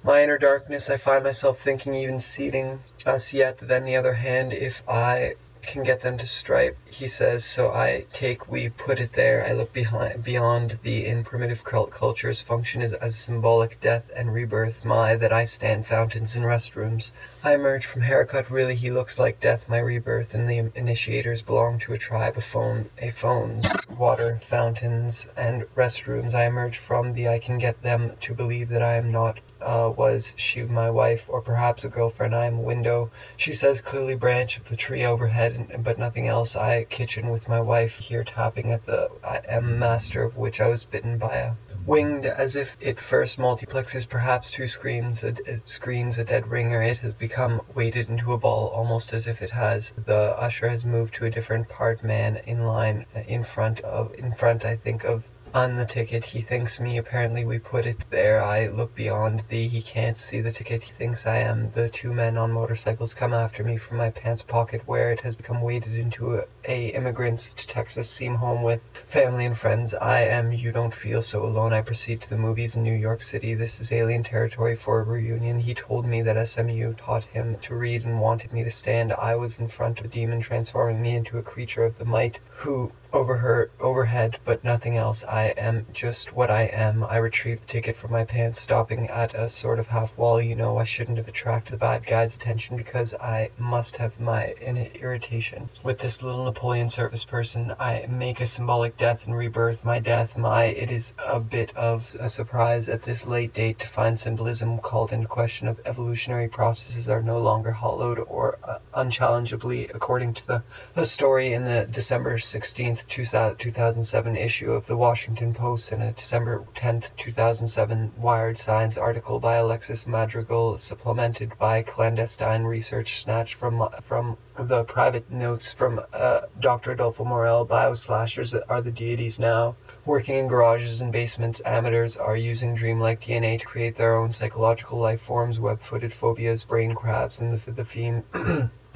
My inner darkness, I find myself thinking, even seeding us yet. Then the other hand, if I can get them to stripe, he says, so I take, we put it there. I look beyond the in primitive culture's function as symbolic death and rebirth. My, that I stand fountains and restrooms. I emerge from haircut, really he looks like death, my rebirth, and the initiators belong to a tribe of phones, water, fountains, and restrooms. I emerge from the I can get them to believe that I am not, was she my wife, or perhaps a girlfriend. I am a window, she says, clearly branch of the tree overhead, but nothing else. I kitchen with my wife here tapping at the I am master of which I was bitten by a winged, as if it first multiplexes perhaps two screams, a dead ringer. It has become weighted into a ball, almost as if it has. The usher has moved to a different part. Man in line in front, I think of on the ticket. He thinks me, apparently we put it there. I look beyond thee, he can't see the ticket, he thinks I am. The two men on motorcycles come after me from my pants pocket, where it has become weighted into a immigrants to Texas seem home with family and friends. I am, you don't feel so alone. I proceed to the movies in New York City. This is alien territory for a reunion. He told me that SMU taught him to read and wanted me to stand. I was in front of a demon transforming me into a creature of the might, who overhead, but nothing else. I am just what I am. I retrieved the ticket from my pants, stopping at a sort of half wall. You know, I shouldn't have attracted the bad guy's attention, because I must have my irritation. With this little Napoleon service person, I make a symbolic death and rebirth. My death, it is a bit of a surprise at this late date to find symbolism called into question. Of evolutionary processes are no longer hollowed or unchallengeably, according to the story in the December 16th 2007 issue of the Washington Post, and a December 10th 2007 Wired Science article by Alexis Madrigal, supplemented by clandestine research snatched from the private notes from Dr. Adolfo Morel. Bioslashers are the deities now. Working in garages and basements, amateurs are using dreamlike DNA to create their own psychological life forms, web-footed phobias, brain crabs, and the theme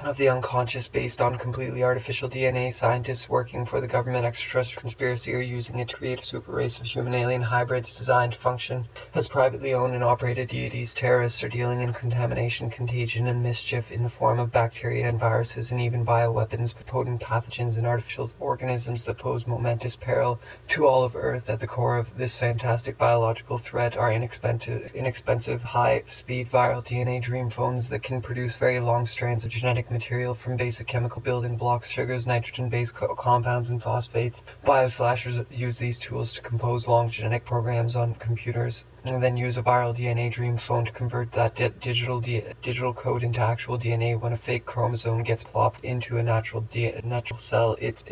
of the unconscious based on completely artificial DNA. Scientists working for the government extraterrestrial conspiracy are using it to create a super race of human alien hybrids designed to function as privately owned and operated deities. Terrorists are dealing in contamination, contagion, and mischief in the form of bacteria and viruses, and even bioweapons, potent pathogens and artificial organisms that pose momentous peril to all of Earth. At the core of this fantastic biological threat are inexpensive high-speed viral DNA dream phones that can produce very long strands of genetic material from basic chemical building blocks, sugars, nitrogen-based compounds, and phosphates. Bioslashers use these tools to compose long genetic programs on computers, and then use a viral DNA dream phone to convert that digital code into actual DNA. When a fake chromosome gets plopped into a natural cell, it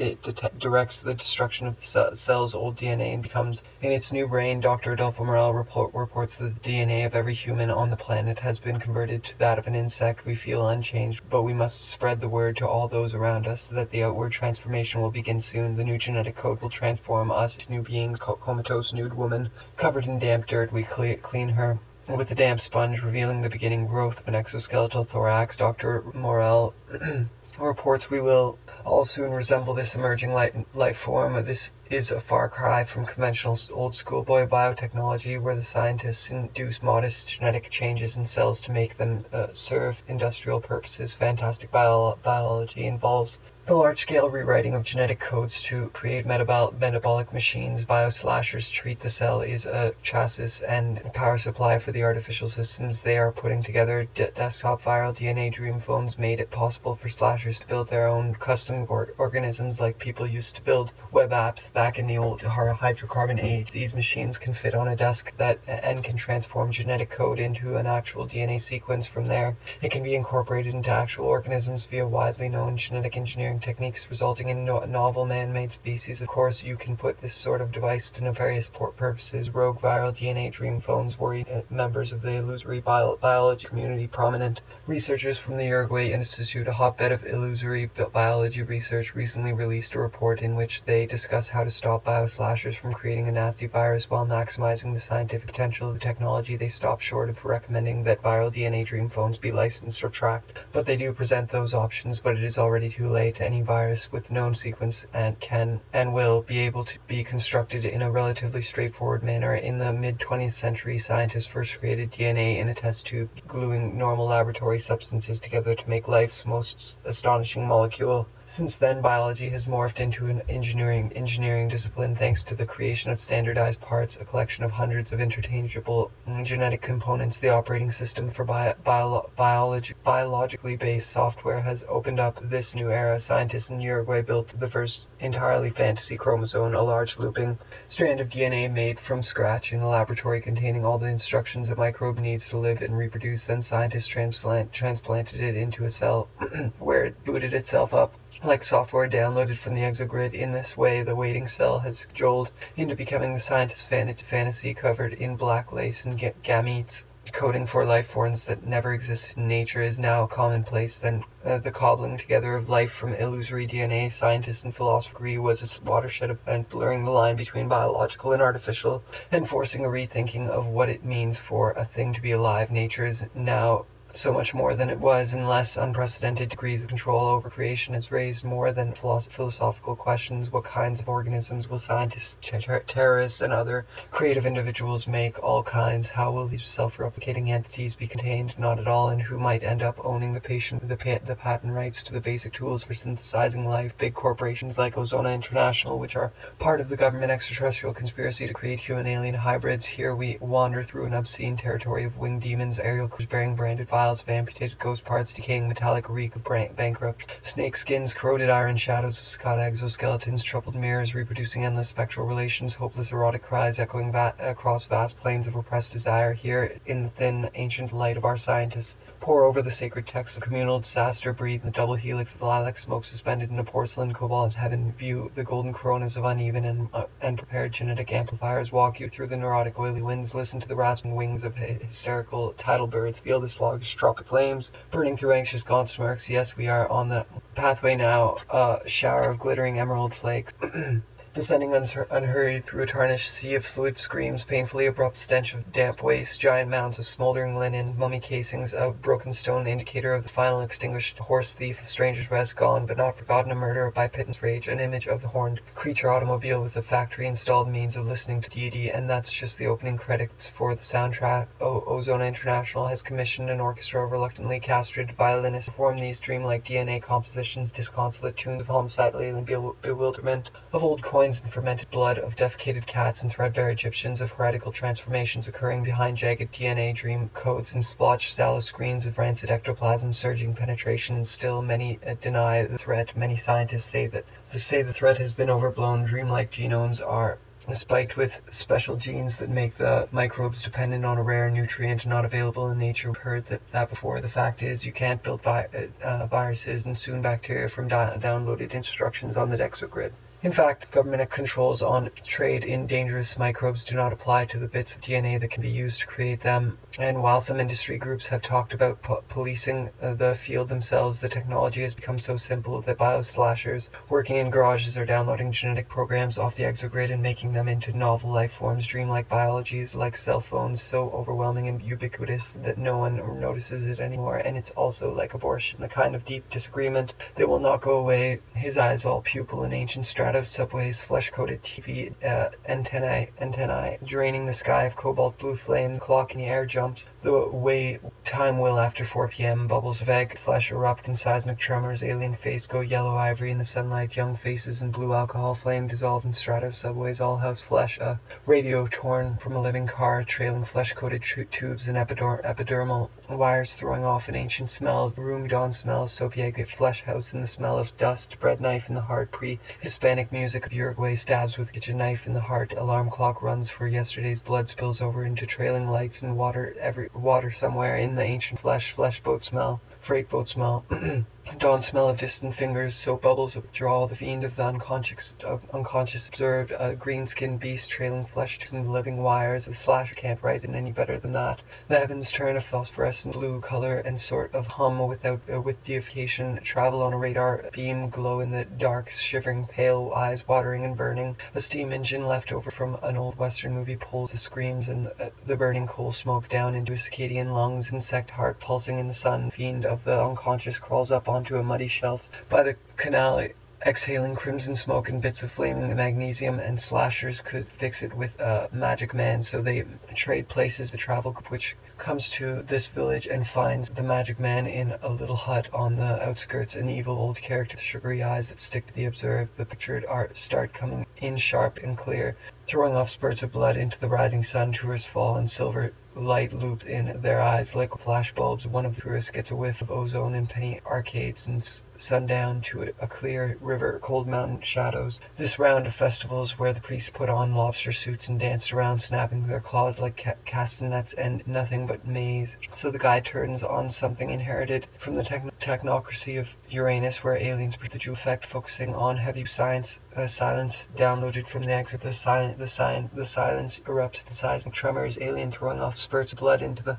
directs the destruction of the cell's old DNA and becomes in its new brain. Dr. Adolfo Morel reports that the DNA of every human on the planet has been converted to that of an insect. We feel unchanged, but we must spread the word to all those around us so that the outward transformation will begin soon. The new genetic code will transform us into new beings. Comatose nude woman covered in damp dirt, we clean her with a damp sponge, revealing the beginning growth of an exoskeletal thorax. Dr. Morel reports we will all soon resemble this emerging life form. This is a far cry from conventional old schoolboy biotechnology, where the scientists induce modest genetic changes in cells to make them serve industrial purposes. Fantastic biology involves the large-scale rewriting of genetic codes to create metabolic machines. Bioslashers treat the cell as a chassis and power supply for the artificial systems they are putting together. Desktop viral DNA dream phones made it possible for slashers to build their own custom organisms like people used to build web apps back in the old hydrocarbon age. These machines can fit on a desk and can transform genetic code into an actual DNA sequence. From there, it can be incorporated into actual organisms via widely known genetic engineering techniques, resulting in novel man-made species. Of course, you can put this sort of device to nefarious purposes. Rogue viral DNA dream phones worried members of the illusory biology community. Prominent researchers from the Uruguay Institute, a hotbed of illusory biology research, recently released a report in which they discuss how to stop bioslashers from creating a nasty virus while maximizing the scientific potential of the technology. They stop short of recommending that viral DNA dream phones be licensed or tracked, but they do present those options. But it is already too late. to any virus with known sequence and can and will be able to be constructed in a relatively straightforward manner. In the mid-20th century, scientists first created DNA in a test tube, gluing normal laboratory substances together to make life's most astonishing molecule. Since then, biology has morphed into an engineering discipline thanks to the creation of standardized parts, a collection of hundreds of interchangeable genetic components. The operating system for biologically based software has opened up this new era. Scientists in Uruguay built the first entirely fantasy chromosome, a large looping strand of DNA made from scratch in a laboratory containing all the instructions a microbe needs to live and reproduce. Then scientists transplanted it into a cell where it booted itself up like software downloaded from the exogrid. In this way, the waiting cell has cajoled into becoming the scientist's fantasy covered in black lace and gametes. Coding for life forms that never existed in nature is now commonplace. Then the cobbling together of life from illusory DNA, scientists and philosophers agree, was a watershed event, blurring the line between biological and artificial and forcing a rethinking of what it means for a thing to be alive. Nature is now so much more than it was, and less unprecedented degrees of control over creation has raised more than philosophical questions. What kinds of organisms will scientists, terrorists, and other creative individuals make? All kinds. How will these self-replicating entities be contained? Not at all. And who might end up owning the patent rights to the basic tools for synthesizing life? Big corporations like Ozona International, which are part of the government extraterrestrial conspiracy to create human-alien hybrids. Here we wander through an obscene territory of winged demons, aerial crews bearing branded vials of amputated ghost parts, decaying metallic reek of bankrupt snake skins, corroded iron shadows of cicada exoskeletons, troubled mirrors reproducing endless spectral relations, hopeless erotic cries echoing across vast plains of repressed desire. Here, in the thin, ancient light of our scientists, pour over the sacred texts of communal disaster, breathe in the double helix of lilac smoke suspended in a porcelain cobalt heaven, view the golden coronas of uneven and prepared genetic amplifiers, walk you through the neurotic oily winds, listen to the rasping wings of hysterical tidal birds, feel the sluggish tropic flames burning through anxious gaunt smirks. Yes, we are on the pathway now, a shower of glittering emerald flakes. Descending unhurried through a tarnished sea of fluid screams, painfully abrupt stench of damp waste, giant mounds of smoldering linen, mummy casings, a broken stone indicator of the final extinguished horse thief of Stranger's Rest, gone but not forgotten, a murder by pittance rage, an image of the horned creature automobile with a factory-installed means of listening to deity. And that's just the opening credits for the soundtrack. Ozona International has commissioned an orchestra of reluctantly castrated violinists to perform these dreamlike DNA compositions, disconsolate tunes of homicidal alien bewilderment, of old coins and fermented blood, of defecated cats and threadbare Egyptians, of heretical transformations occurring behind jagged DNA dream codes and splotched sallow screens of rancid ectoplasm surging penetration. And still many deny the threat. Many scientists say the threat has been overblown. Dreamlike genomes are spiked with special genes that make the microbes dependent on a rare nutrient not available in nature. We've heard that before. The fact is, you can't build viruses and soon bacteria from downloaded instructions on the exogrid. In fact, government controls on trade in dangerous microbes do not apply to the bits of DNA that can be used to create them. And while some industry groups have talked about policing the field themselves, the technology has become so simple that bioslashers working in garages are downloading genetic programs off the exogrid and making them into novel life forms. Dreamlike biology is like cell phones, so overwhelming and ubiquitous that no one notices it anymore. And it's also like abortion, the kind of deep disagreement that will not go away. His eyes all pupil in ancient strata of subways, flesh-coated TV antennae draining the sky of cobalt blue flame. The clock in the air jumps the way time will after 4 p.m. Bubbles of egg flesh erupt in seismic tremors. Alien face go yellow ivory in the sunlight. Young faces in blue alcohol flame dissolve in strata of subways. All house flesh. A radio torn from a living car, trailing flesh-coated tubes and epidermal wires throwing off an ancient smell. Room dawn smells. Soapy egg flesh house in the smell of dust. Bread knife in the heart. Pre-Hispanic music of Uruguay stabs with kitchen knife in the heart. Alarm clock runs for yesterday's blood spills over into trailing lights and water somewhere in the ancient flesh boat smell. Freight boat smell. Dawn smell of distant fingers, soap bubbles of withdrawal, the fiend of the unconscious observed, a green-skinned beast trailing flesh to the living wires. The slasher can't write it any better than that. The heavens turn a phosphorescent blue color and sort of hum with deification, travel on a radar beam, glow in the dark, shivering, pale, eyes watering and burning. A steam engine left over from an old western movie pulls the screams and the burning coal smoke down into his circadian lungs, insect heart pulsing in the sun, fiend of the unconscious crawls up onto a muddy shelf by the canal, exhaling crimson smoke and bits of flaming magnesium, and slashers could fix it with a magic man, so they trade places. The travel group which comes to this village and finds the magic man in a little hut on the outskirts, an evil old character with sugary eyes that stick to the observed. The pictured art start coming in sharp and clear, throwing off spurts of blood into the rising sun. Tourists fall, and silver light looped in their eyes like flash bulbs. One of the tourists gets a whiff of ozone and penny arcades and sundown to a clear river, cold mountain shadows. This round of festivals where the priests put on lobster suits and danced around, snapping their claws like castanets, and nothing but maze. So the guy turns on something inherited from the technocracy of Uranus, where aliens produce the Jew effect, focusing on heavy silence downloaded from the exit. The silence erupts in seismic tremors, alien throwing off spurts of blood into the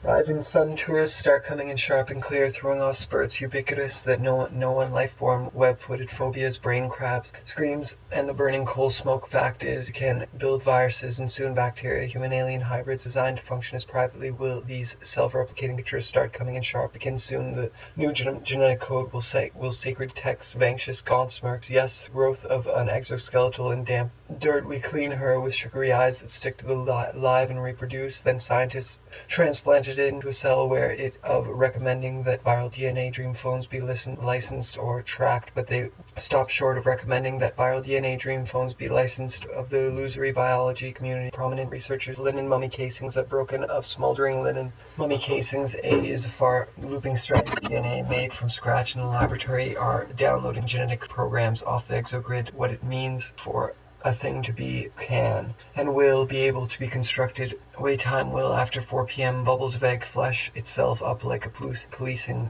rising sun. Tourists start coming in sharp and clear, throwing off spurts ubiquitous that no one life form, web-footed phobias, brain crabs, screams, and the burning coal smoke. Fact is, you can build viruses and soon bacteria, human-alien hybrids designed to function as privately. Will these self-replicating pictures start coming in sharp? Begin soon. The new genetic code will sacred text of anxious gaunt smirks. Yes, growth of an exoskeletal in damp dirt. We clean her with sugary eyes that stick to the live and reproduce. Then scientists transplanted it into a cell where it of recommending that viral DNA dream phones be licensed or tracked, but they stopped short of recommending that viral DNA dream phones be licensed. Of the illusory biology community, prominent researchers, linen mummy casings that broken of smoldering linen mummy casings. A is a far looping strands of DNA made from scratch in the laboratory are downloading genetic programs off the exogrid. What it means for a thing to be can and will be able to be constructed. Waytime will after 4 p.m. Bubbles of egg flesh itself up like a policing.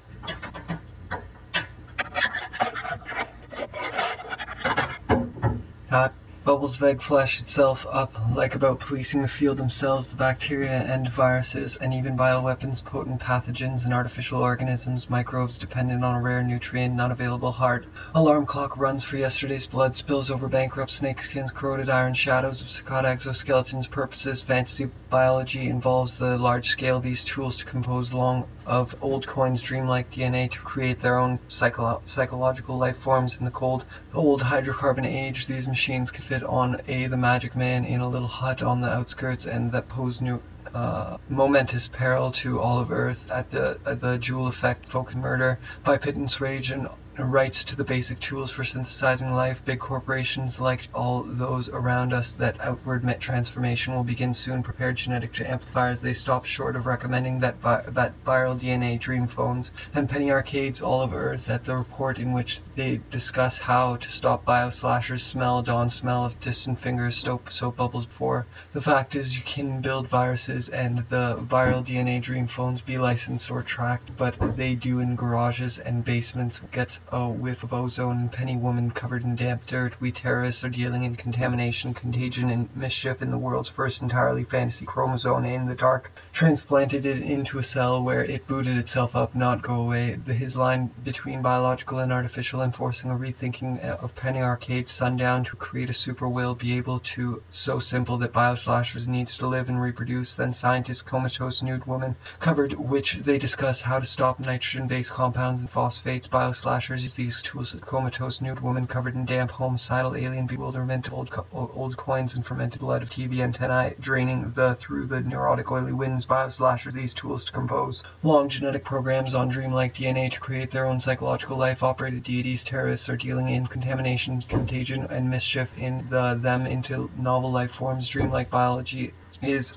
Bubbles of egg flesh itself up like about policing the field themselves, the bacteria and viruses, and even bioweapons, potent pathogens and artificial organisms, microbes dependent on a rare nutrient, not available. Heart alarm clock runs for yesterday's blood, spills over bankrupt snakeskins, corroded iron shadows of cicada exoskeletons. Purposes, fantasy biology involves the large scale these tools to compose long of old coins, dreamlike DNA to create their own psychological life forms. In the cold old hydrocarbon age, these machines can fit on the magic man in a little hut on the outskirts, and that pose new momentous peril to all of Earth. At the Joule effect, focus murder by pittance rage and rights to the basic tools for synthesizing life. Big corporations, like all those around us, that outward transformation will begin soon. Prepared genetic amplifiers, they stop short of recommending that viral DNA dream phones and penny arcades all of Earth. At the report in which they discuss how to stop bioslashers, smell dawn smell of distant fingers, soap bubbles before. The fact is, you can build viruses and the viral DNA dream phones be licensed or tracked, but they do in garages and basements. Gets a whiff of ozone and penny woman covered in damp dirt. We terrorists are dealing in contamination, contagion, and mischief in the world's first entirely fantasy chromosome. In the dark, transplanted it into a cell where it booted itself up, not go away. His line between biological and artificial, enforcing a rethinking of penny arcade sundown to create a super will be able to, so simple that bioslashers needs to live and reproduce. Then scientists, comatose nude woman covered, which they discuss how to stop nitrogen-based compounds and phosphates. Bioslashers use these tools. Comatose nude woman covered in damp homicidal alien bewilderment, old coins and fermented blood of TV antennae draining through the neurotic oily winds. Bioslashers these tools to compose long genetic programs on dreamlike DNA to create their own psychological life. Operated deities, terrorists are dealing in contamination, contagion, and mischief in them into novel life forms. Dreamlike biology is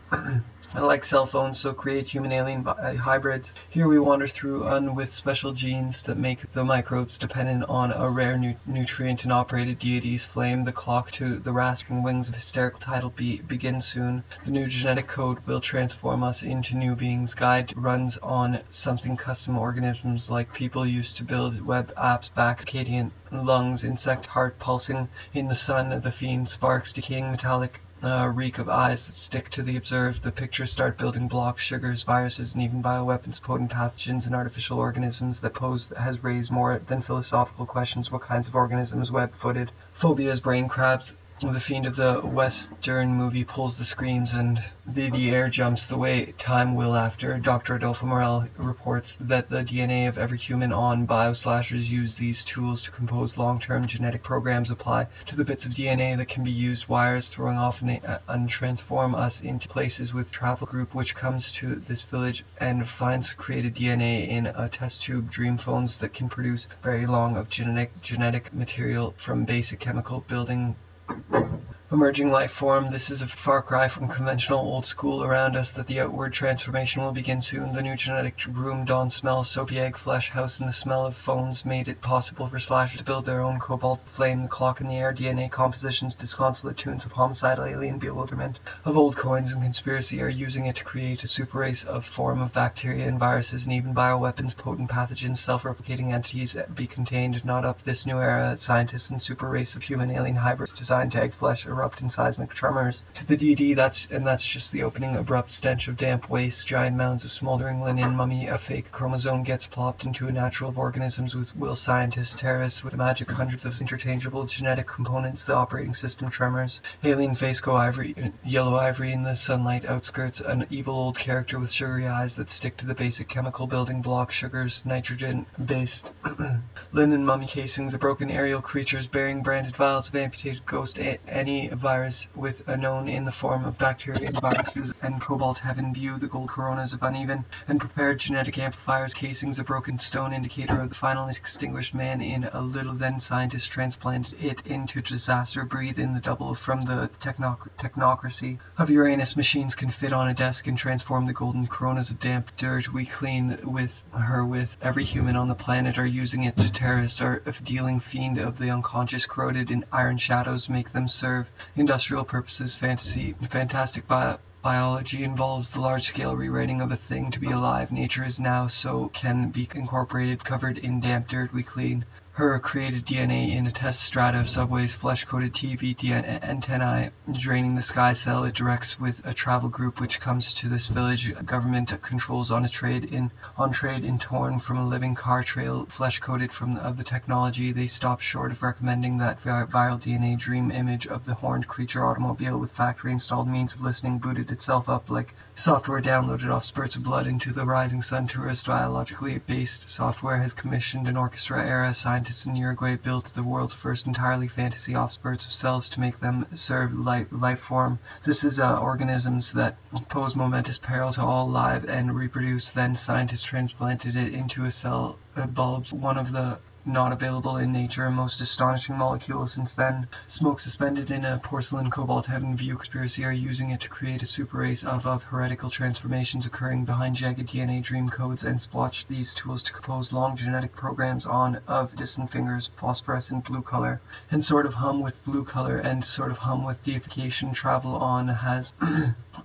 like cell phones, so create human-alien hybrids. Here we wander through with special genes that make the microbes dependent on a rare nutrient, and operated deities flame the clock to the rasping wings of hysterical title begin soon. The new genetic code will transform us into new beings. Guide runs on something custom organisms like people used to build web apps, back, Acadian lungs, insect heart pulsing in the sun, the fiend sparks, decaying metallic reek of eyes that stick to the observed. The pictures start building blocks, sugars, viruses, and even bioweapons, potent pathogens, and artificial organisms. That pose has raised more than philosophical questions. What kinds of organisms? Web-footed phobias, brain crabs, The fiend of the Western movie pulls the screams and the air jumps the way time will after. Dr. Adolfo Morel reports that the DNA of every human on bioslashers use these tools to compose long-term genetic programs apply to the bits of DNA that can be used wires throwing off and transform us into places with travel group which comes to this village and finds created DNA in a test tube dream phones that can produce very long of genetic material from basic chemical building emerging life form. This is a far cry from conventional old school around us that the outward transformation will begin soon. The new genetic room dawn smells soapy egg flesh house, and the smell of phones made it possible for slashers to build their own cobalt flame. The clock in the air, DNA compositions, disconsolate tunes of homicidal alien bewilderment of old coins and conspiracy are using it to create a super race of form of bacteria and viruses and even bioweapons, potent pathogens, self-replicating entities be contained not up this new era. Scientists and super race of human alien hybrids designed to egg flesh erupt in seismic tremors. To the DD, that's just the opening. Abrupt stench of damp waste, giant mounds of smoldering linen, mummy, a fake chromosome gets plopped into a natural of organisms with will scientists, terrorists with magic hundreds of interchangeable genetic components. The operating system tremors. Alien face go ivory, yellow ivory in the sunlight outskirts. An evil old character with sugary eyes that stick to the basic chemical building block, sugars, nitrogen-based linen mummy casings, a broken aerial creatures bearing branded vials of amputated ghost, any virus with a known in the form of bacteria and viruses, and cobalt heaven view, the gold coronas of uneven and prepared genetic amplifiers, casings, a broken stone indicator of the final extinguished man in a little. Then scientists transplanted it into disaster. Breathe in the double from the technocracy of Uranus. Machines can fit on a desk and transform the golden coronas of damp dirt. We clean with her with every human on the planet are using it. Terrorists are a dealing fiend of the unconscious, corroded in iron shadows, make them serve industrial purposes. Fantastic biology involves the large-scale rewriting of a thing to be alive. Nature is now, so can be incorporated, covered in damp dirt. We clean her created DNA in a test strata of subways, flesh-coated TV antennae draining the sky cell. It directs with a travel group which comes to this village. Government controls on trade in torn from a living car trail, flesh-coated of the technology. They stop short of recommending that viral DNA dream image of the horned creature automobile with factory-installed means of listening booted itself up like software downloaded off spurts of blood into the rising sun. Tourist biologically based software has commissioned an orchestra-era. Scientists in Uruguay built the world's first entirely fantasy off spurts of cells to make them serve life form. This is organisms that pose momentous peril to all live and reproduce. Then scientists transplanted it into a cell bulbs, one of the not available in nature, a most astonishing molecule. Since then, smoke suspended in a porcelain cobalt heaven view conspiracy are using it to create a super race of heretical transformations occurring behind jagged DNA dream codes and splotch these tools to compose long genetic programs on of distant fingers, phosphorescent blue color, and sort of hum with blue color and sort of hum with deification. Travel on has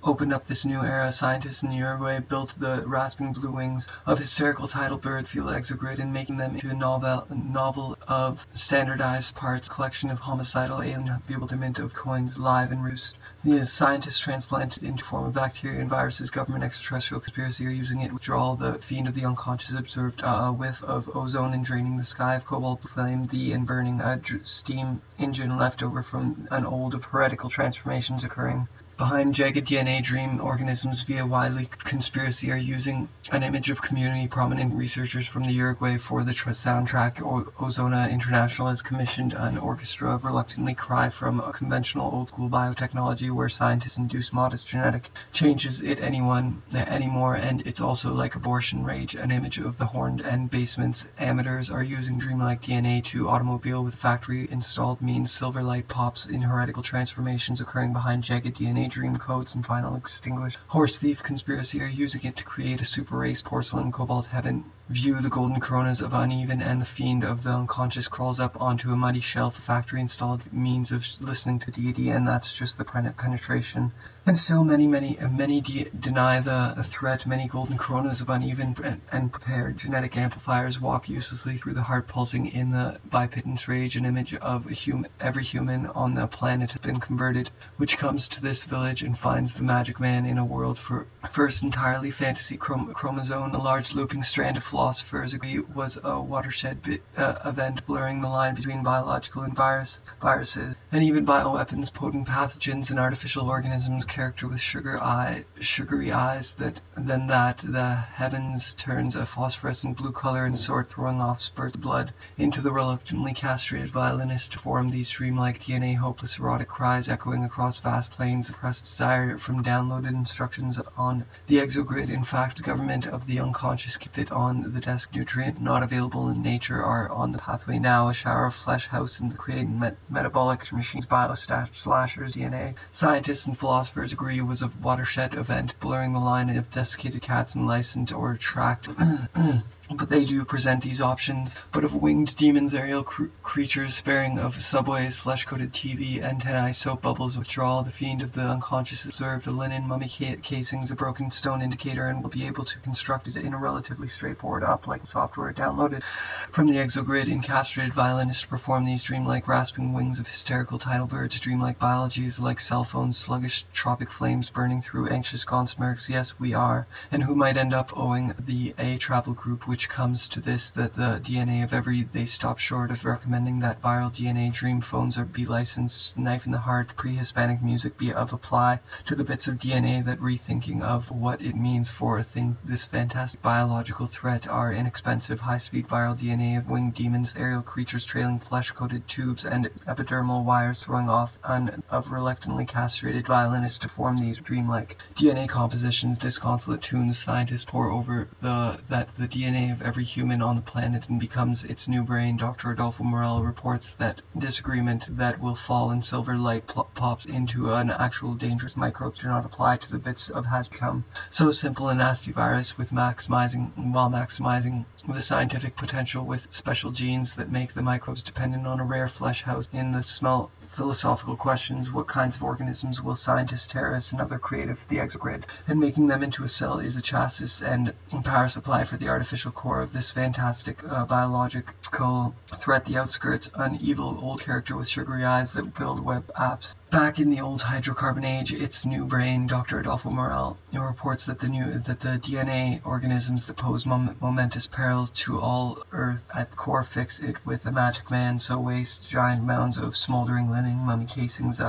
opened up this new era. Scientists in Uruguay built the rasping blue wings of hysterical tidal birds, fuel exogrid, and making them into a novel of standardized parts, collection of homicidal alien bewilderment of coins live and roost. The scientists transplanted into form of bacteria and viruses. Government extraterrestrial conspiracy are using it to withdraw the fiend of the unconscious, observed a whiff of ozone and draining the sky of cobalt flame, and burning a steam engine left over from an old of heretical transformations occurring behind jagged DNA dream organisms via widely conspiracy are using an image of community. Prominent researchers from the Uruguay for the soundtrack. Ozona International has commissioned an orchestra of reluctantly cry from a conventional old school biotechnology where scientists induce modest genetic changes anymore, and it's also like abortion rage. An image of the horned and basements. Amateurs are using dreamlike DNA to automobile with factory installed means. Silver light pops in heretical transformations occurring behind jagged DNA dream codes and final extinguished. Horse thief conspiracy are using it to create a super race. Porcelain cobalt heaven view, the golden coronas of uneven, and the fiend of the unconscious crawls up onto a muddy shelf. A factory installed means of listening to deity, and that's just the penetration. And still many deny the threat. Many golden coronas of uneven and prepared genetic amplifiers walk uselessly through the heart pulsing in the bipedance rage. An image of every human on the planet has been converted, which comes to this village and finds the magic man in a world for first entirely fantasy chromosome, a large looping strand of philosophers agree was a watershed event blurring the line between biological and viruses, and even bioweapons, potent pathogens, and artificial organisms character with sugary eyes that the heavens turns a phosphorescent blue color and sword throwing off spurts of blood into the reluctantly castrated violinist to form these dreamlike DNA hopeless erotic cries echoing across vast plains of repressed desire from downloaded instructions on the exogrid. In fact, the government of the unconscious fit on the desk nutrient not available in nature are on the pathway now, a shower of flesh house in the creating metabolic machines, slashers, DNA. Scientists and philosophers agree was a watershed event, blurring the line of desiccated cats and licensed or tracked. But they do present these options, but of winged demons, aerial creatures sparing of subways, flesh-coated TV, antennae, soap bubbles, withdrawal, the fiend of the unconscious observed a linen mummy casings, a broken stone indicator, and will be able to construct it in a relatively straightforward uplink software downloaded from the exogrid. In castrated violinists perform these dreamlike rasping wings of hysterical tidal birds. Dreamlike biology is like cell phones, sluggish tropic flames burning through anxious gaunt smirks. Yes, we are, and who might end up owing the A travel group, which comes to this, that the DNA of every, they stop short of recommending that viral DNA dream phones are be licensed, knife in the heart, pre-Hispanic music be of apply to the bits of DNA that rethinking of what it means for a thing, this fantastic biological threat are inexpensive, high-speed viral DNA of winged demons, aerial creatures trailing flesh-coated tubes and epidermal wires throwing off of reluctantly castrated violinists to form these dreamlike DNA compositions. Disconsolate tunes scientists pour over the DNA of every human on the planet and becomes its new brain. Dr. Adolfo Morel reports that disagreement that will fall in silver light pops into an actual dangerous microbes do not apply to the bits of has become so simple a nasty virus while maximizing the scientific potential with special genes that make the microbes dependent on a rare flesh house. In the small philosophical questions, what kinds of organisms will scientists, terrorists, and other creative the exogrid, and making them into a cell is a chassis and power supply for the artificial core of this fantastic biological threat. The outskirts, an evil old character with sugary eyes that build web apps. Back in the old hydrocarbon age, its new brain, Dr. Adolfo Morel, reports that the DNA organisms that pose momentous peril to all Earth at the core fix it with a magic man, so waste giant mounds of smoldering linen, mummy casings,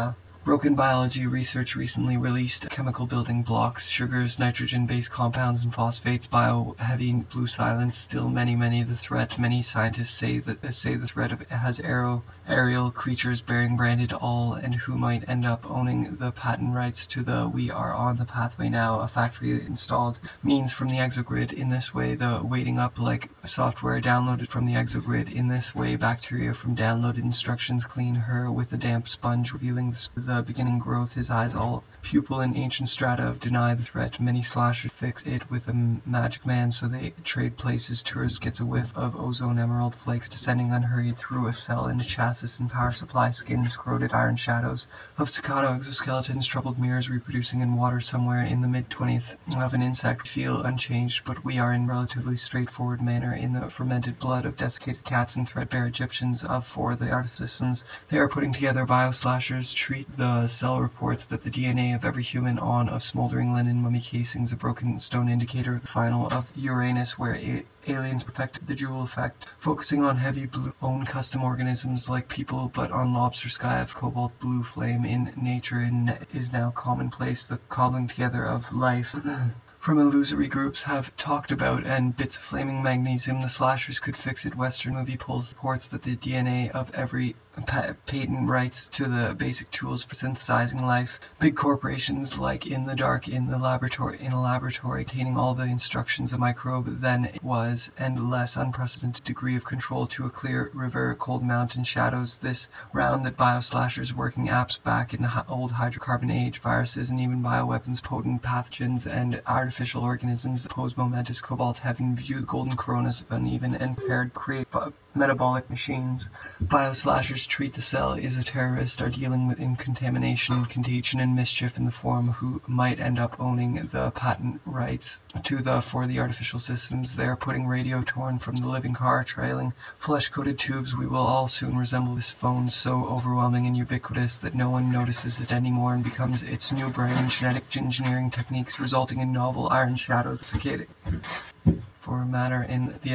broken biology research recently released chemical building blocks, sugars, nitrogen-based compounds, and phosphates, bio-heavy blue silence, still many the threat. Many scientists say the threat has aerial creatures bearing branded all, and who might end up owning the patent rights to the we are on the pathway now, a factory installed means from the exogrid. In this way, the waiting up like software downloaded from the exogrid. In this way, bacteria from downloaded instructions clean her with a damp sponge, revealing the beginning growth. His eyes all pupil in ancient strata of deny the threat. Many slashers fix it with a magic man, so they trade places. Tourist gets a whiff of ozone emerald flakes descending unhurried through a cell in a chassis and power supply. Skins, corroded iron shadows of staccato exoskeletons, troubled mirrors reproducing in water somewhere in the mid-20th of an insect. Feel unchanged, but we are in relatively straightforward manner in the fermented blood of desiccated cats and threadbare Egyptians for the artificers they are putting together. Bioslashers treat the cell reports that the DNA of every human on of smoldering linen mummy casings, a broken stone indicator of the final of Uranus, where aliens perfected the jewel effect, focusing on heavy blue own custom organisms like people, but on lobster sky of cobalt blue flame in nature and is now commonplace. The cobbling together of life from illusory groups have talked about, and bits of flaming magnesium. The slashers could fix it. Western movie polls reports that the DNA of every patent rights to the basic tools for synthesizing life. Big corporations like in the dark in a laboratory containing all the instructions a microbe then was, and less unprecedented degree of control to a clear river, cold mountain shadows. This round that bioslashers working apps back in the old hydrocarbon age, viruses and even bioweapons, potent pathogens and artificial organisms that pose momentous cobalt heaven view the golden coronas of uneven and paired create metabolic machines. Bioslashers treat the cell is a terrorist, are dealing with contamination, contagion, and mischief in the form who might end up owning the patent rights for the artificial systems. They are putting radio torn from the living car, trailing flesh-coated tubes. We will all soon resemble this phone, so overwhelming and ubiquitous that no one notices it anymore and becomes its new brain. Genetic engineering techniques resulting in novel iron shadows. for matter in the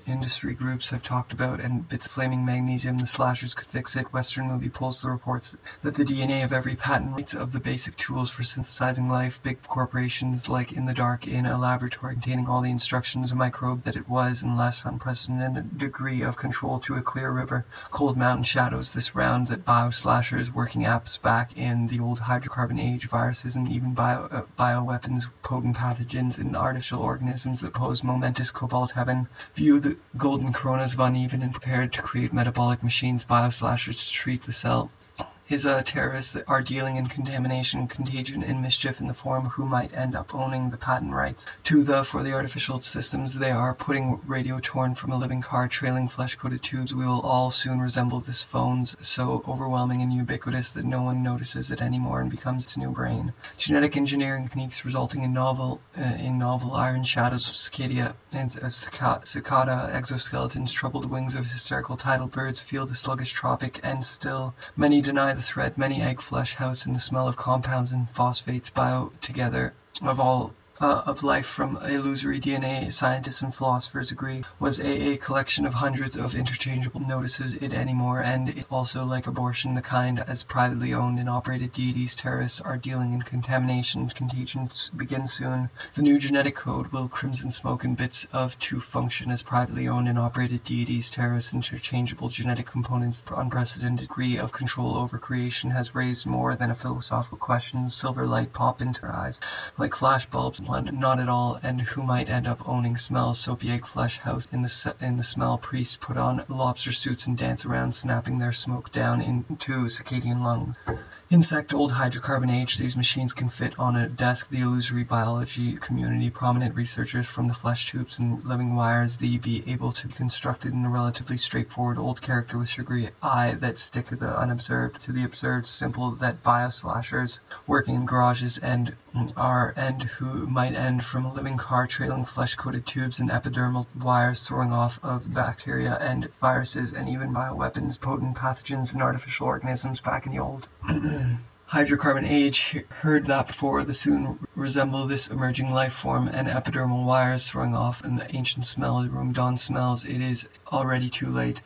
industry groups have talked about, and bits of flaming magnesium, the slashers could fix it. Western movie pulls the reports that the DNA of every patent rights of the basic tools for synthesizing life, big corporations like in the dark in a laboratory containing all the instructions, a microbe that it was, and less unprecedented degree of control to a clear river, cold mountain shadows this round that bio-slashers, working apps back in the old hydrocarbon age, viruses and even bioweapons, potent pathogens and artificial organisms that pose momentous cobalt heaven, view the golden coronas of uneven and prepared to create metabolic machines, bio-slashers to treat the cell. Is terrorists that are dealing in contamination, contagion, and mischief in the form who might end up owning the patent rights for the artificial systems they are putting radio torn from a living car, trailing flesh-coated tubes. We will all soon resemble this phone's so overwhelming and ubiquitous that no one notices it anymore and becomes its new brain. Genetic engineering techniques resulting in novel iron shadows of cicada exoskeletons, troubled wings of hysterical tidal birds feel the sluggish tropic, and still many deny the threat. Many egg flesh house in the smell of compounds and phosphates bio together of life from illusory DNA. Scientists and philosophers agree was a collection of hundreds of interchangeable notices it anymore, and it also, like abortion, the kind as privately owned and operated deities. Terrorists are dealing in contamination. Contagions begin soon. The new genetic code will crimson smoke and bits of to function as privately owned and operated deities. Terrorists, interchangeable genetic components, the unprecedented degree of control over creation has raised more than a philosophical question. Silver light pop into their eyes like flash bulbs. Not at all, and who might end up owning smells, soapy egg flesh house in the smell. Priests put on lobster suits and dance around, snapping their smoke down into circadian lungs. Insect old hydrocarbon age, these machines can fit on a desk. The illusory biology community, prominent researchers from the flesh tubes and living wires, they be able to be constructed in a relatively straightforward old character with sugary eye that stick to the observed, simple that bio-slashers working in garages and who might end from a living car, trailing flesh-coated tubes and epidermal wires, throwing off of bacteria and viruses and even bioweapons, potent pathogens and artificial organisms back in the old hydrocarbon age. Heard that before. They soon resemble this emerging life form, and epidermal wires throwing off an ancient smell. The room dawn smells. It is already too late.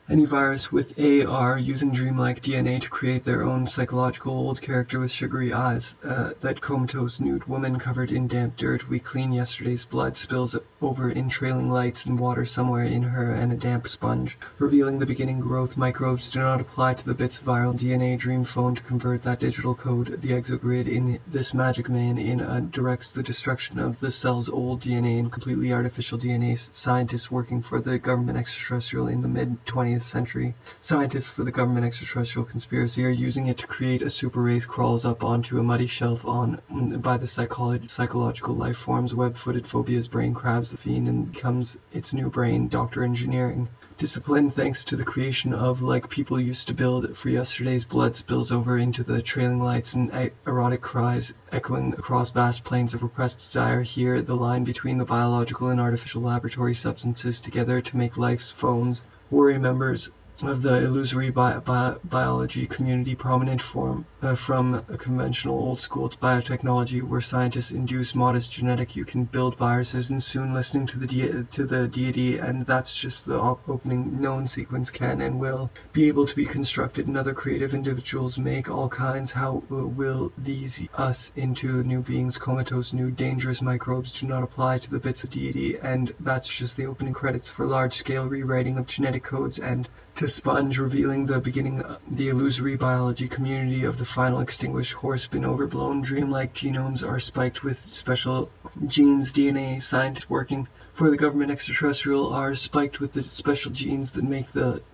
Any virus with AR using dreamlike DNA to create their own psychological old character with sugary eyes. That comatose nude woman covered in damp dirt. We clean yesterday's blood, spills over in trailing lights and water somewhere in her and a damp sponge. Revealing the beginning growth. Microbes do not apply to the bits of viral DNA. Dream phone to convert that digital code. The exogrid in this magic man directs the destruction of the cell's old DNA and completely artificial DNA. Scientists working for the government extraterrestrial in the mid-20th century. Scientists for the government extraterrestrial conspiracy are using it to create a super race crawls up onto a muddy shelf by the psychological life forms, web-footed phobias, brain crabs the fiend and becomes its new brain. Dr. Engineering discipline, thanks to the creation of like people used to build for yesterday's blood, spills over into the trailing lights and erotic cries echoing across vast plains of repressed desire. Here the line between the biological and artificial laboratory substances together to make life's phones. Worry members of the illusory biology community, prominent from a conventional old school biotechnology where scientists induce modest genetic you can build viruses, and soon listening to the deity, and that's just the opening known sequence can and will be able to be constructed, and other creative individuals make all kinds. How will these us into new beings? Comatose new dangerous microbes do not apply to the bits of deity, and that's just the opening credits for large-scale rewriting of genetic codes and to sponge, revealing the beginning the illusory biology community of the final extinguished horse been overblown. Dreamlike genomes are spiked with special genes. DNA scientists working for the government extraterrestrial are spiked with the special genes that make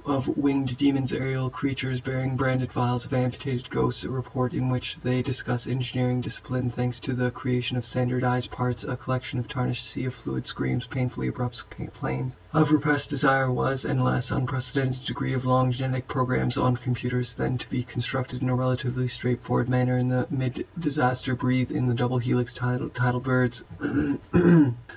of winged demons aerial creatures bearing branded vials of amputated ghosts. A report in which they discuss engineering discipline thanks to the creation of standardized parts. A collection of tarnished sea of fluid screams painfully abrupt planes of repressed desire was, and less unprecedented degree of long genetic programs on computers then to be constructed in a relatively straightforward manner. In the mid-disaster breathe in the double helix tidal birds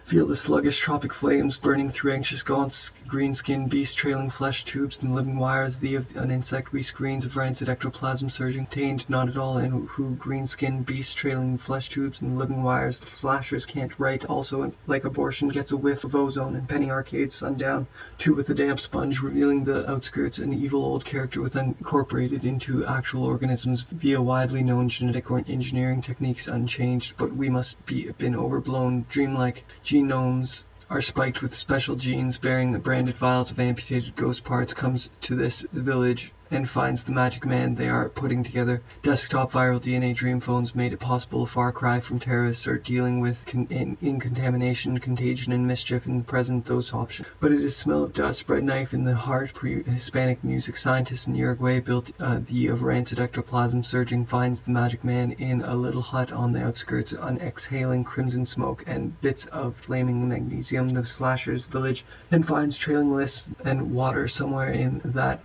Feel the sluggish tropic flames burning through anxious gaunts, green-skinned beasts trailing flesh tubes and living wires, thee of an insect, we screens of rancid ectoplasm surging, contained not at all, and who green-skinned beasts trailing flesh tubes and living wires, the slashers can't write, also like abortion gets a whiff of ozone and penny arcade sundown, too with a damp sponge, revealing the outskirts, an evil old character with incorporated into actual organisms via widely known genetic or engineering techniques unchanged, but we must be been overblown, dreamlike genomes are spiked with special genes bearing branded vials of amputated ghost parts, comes to this village and finds the magic man they are putting together. Desktop viral DNA dream phones made it possible. A far cry from terrorists are dealing with in contamination, contagion, and mischief in the present those options. But it is smell of dust, bread knife in the heart, pre-Hispanic music. Scientists in Uruguay built the of rancid ectoplasm surging, finds the magic man in a little hut on the outskirts, exhaling crimson smoke and bits of flaming magnesium. The slasher's village, and finds trailing lists and water somewhere in that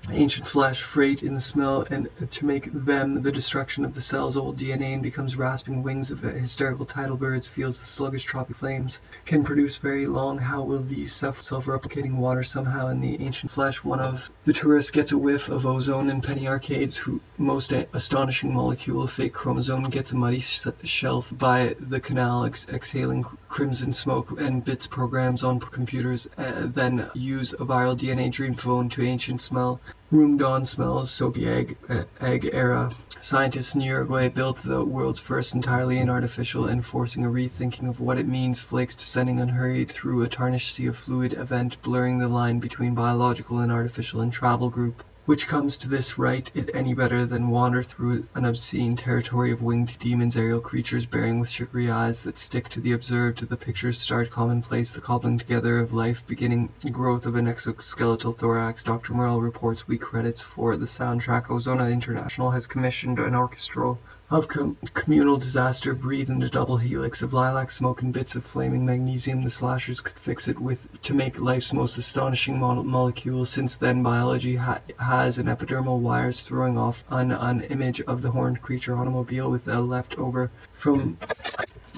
ancient flesh, freight in the smell, and to make them the destruction of the cell's old DNA, and becomes rasping wings of hysterical tidal birds, feels the sluggish tropic flames, can produce very long. How will these self-replicating water somehow in the ancient flesh? One of the tourists gets a whiff of ozone and penny arcades, who most astonishing molecule of fake chromosome gets a muddy shelf by the canal, exhaling crimson smoke and bits programs on computers, then use a viral DNA dream phone to ancient smell. Room dawn smells, soapy egg era. Scientists in Uruguay built the world's first entirely inartificial, enforcing a rethinking of what it means, flakes descending unhurried through a tarnished sea of fluid event, blurring the line between biological and artificial, and travel group. Which comes to this right it any better than wander through an obscene territory of winged demons, aerial creatures bearing with sugary eyes that stick to the observed. The pictures start commonplace, the cobbling together of life beginning growth of an exoskeletal thorax. Dr. Morell reports weak credits for the soundtrack. Ozona International has commissioned an orchestral of communal disaster, breathe in a double helix of lilac smoke and bits of flaming magnesium. The slashers could fix it with to make life's most astonishing molecule. Since then, biology has an epidermal wires throwing off an image of the horned creature automobile with a leftover from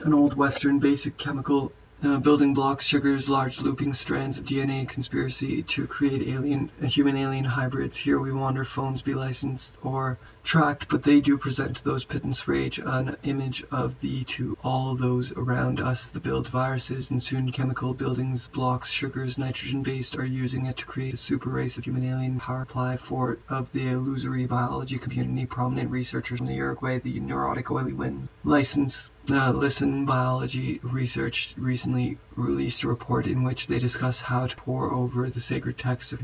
an old Western basic chemical building blocks, sugars, large looping strands of DNA, conspiracy to create human alien hybrids. Here we wander, phones be licensed or tracked, but they do present those pittance rage, an image of thee to all those around us. The build viruses and soon chemical buildings, blocks, sugars, nitrogen-based, are using it to create a super race of human alien power supply for of the illusory biology community. Prominent researchers from the Uruguay, the neurotic oily wind license. Listen Biology Research recently released a report in which they discuss how to pore over the sacred text of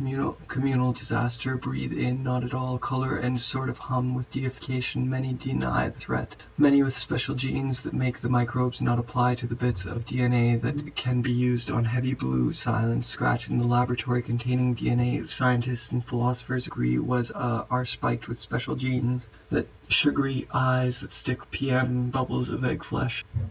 communal disaster, breathe in not at all color, and sort of hum with deification. Many deny the threat, many with special genes that make the microbes not apply to the bits of DNA that can be used on heavy blue silence. Scratch in the laboratory containing DNA, scientists and philosophers agree are spiked with special genes that sugary eyes that stick PM bubbles of egg flesh.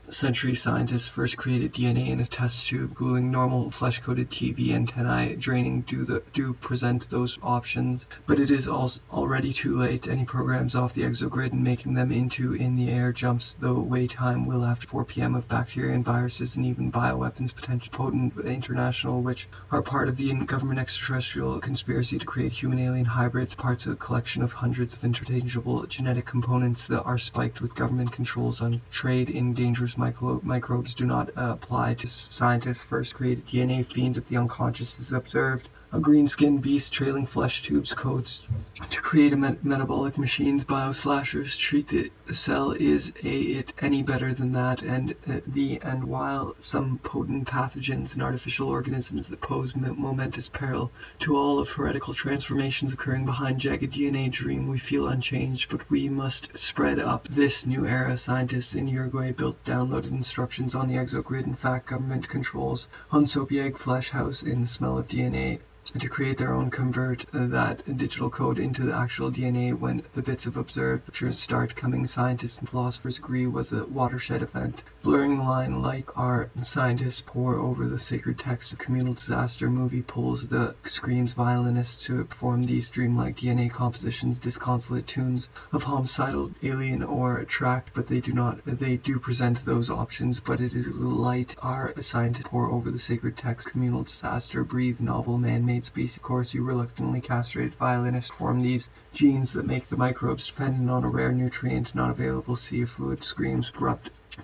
Century scientists first created DNA in a test tube, gluing normal flesh-coated TV antennae. Draining do present those options, but it is already too late. Any programs off the exogrid and making them into in the air jumps the wait time will after 4 p.m. of bacteria and viruses and even bioweapons, potentially potent international, which are part of the government extraterrestrial conspiracy to create human alien hybrids, parts of a collection of hundreds of interchangeable genetic components that are spiked with government controls on trade in dangerous microbes do not apply to scientists. First created DNA fiend of the unconscious is observed. A green-skinned beast trailing flesh tubes codes to create a metabolic machines. Bioslashers treat the cell is it any better than that, and while some potent pathogens and artificial organisms that pose momentous peril to all of heretical transformations occurring behind jagged DNA dream, we feel unchanged, but we must spread up this new era. Scientists in Uruguay built downloaded instructions on the exogrid. In fact, government controls on soapy egg flesh house in the smell of DNA to create their own, convert that digital code into the actual DNA. When the bits of observed features start coming, scientists and philosophers agree was a watershed event. Blurring the line like our scientists pore over the sacred text, a communal disaster movie pulls the screams violinists to perform these dreamlike DNA compositions, disconsolate tunes of homicidal, alien, or attract, but they do present those options, but it is light our scientists pore over the sacred text, communal disaster, breathe novel man-made species. Of course, you reluctantly castrated violinists form these genes that make the microbes dependent on a rare nutrient not available. Sea of fluid screams,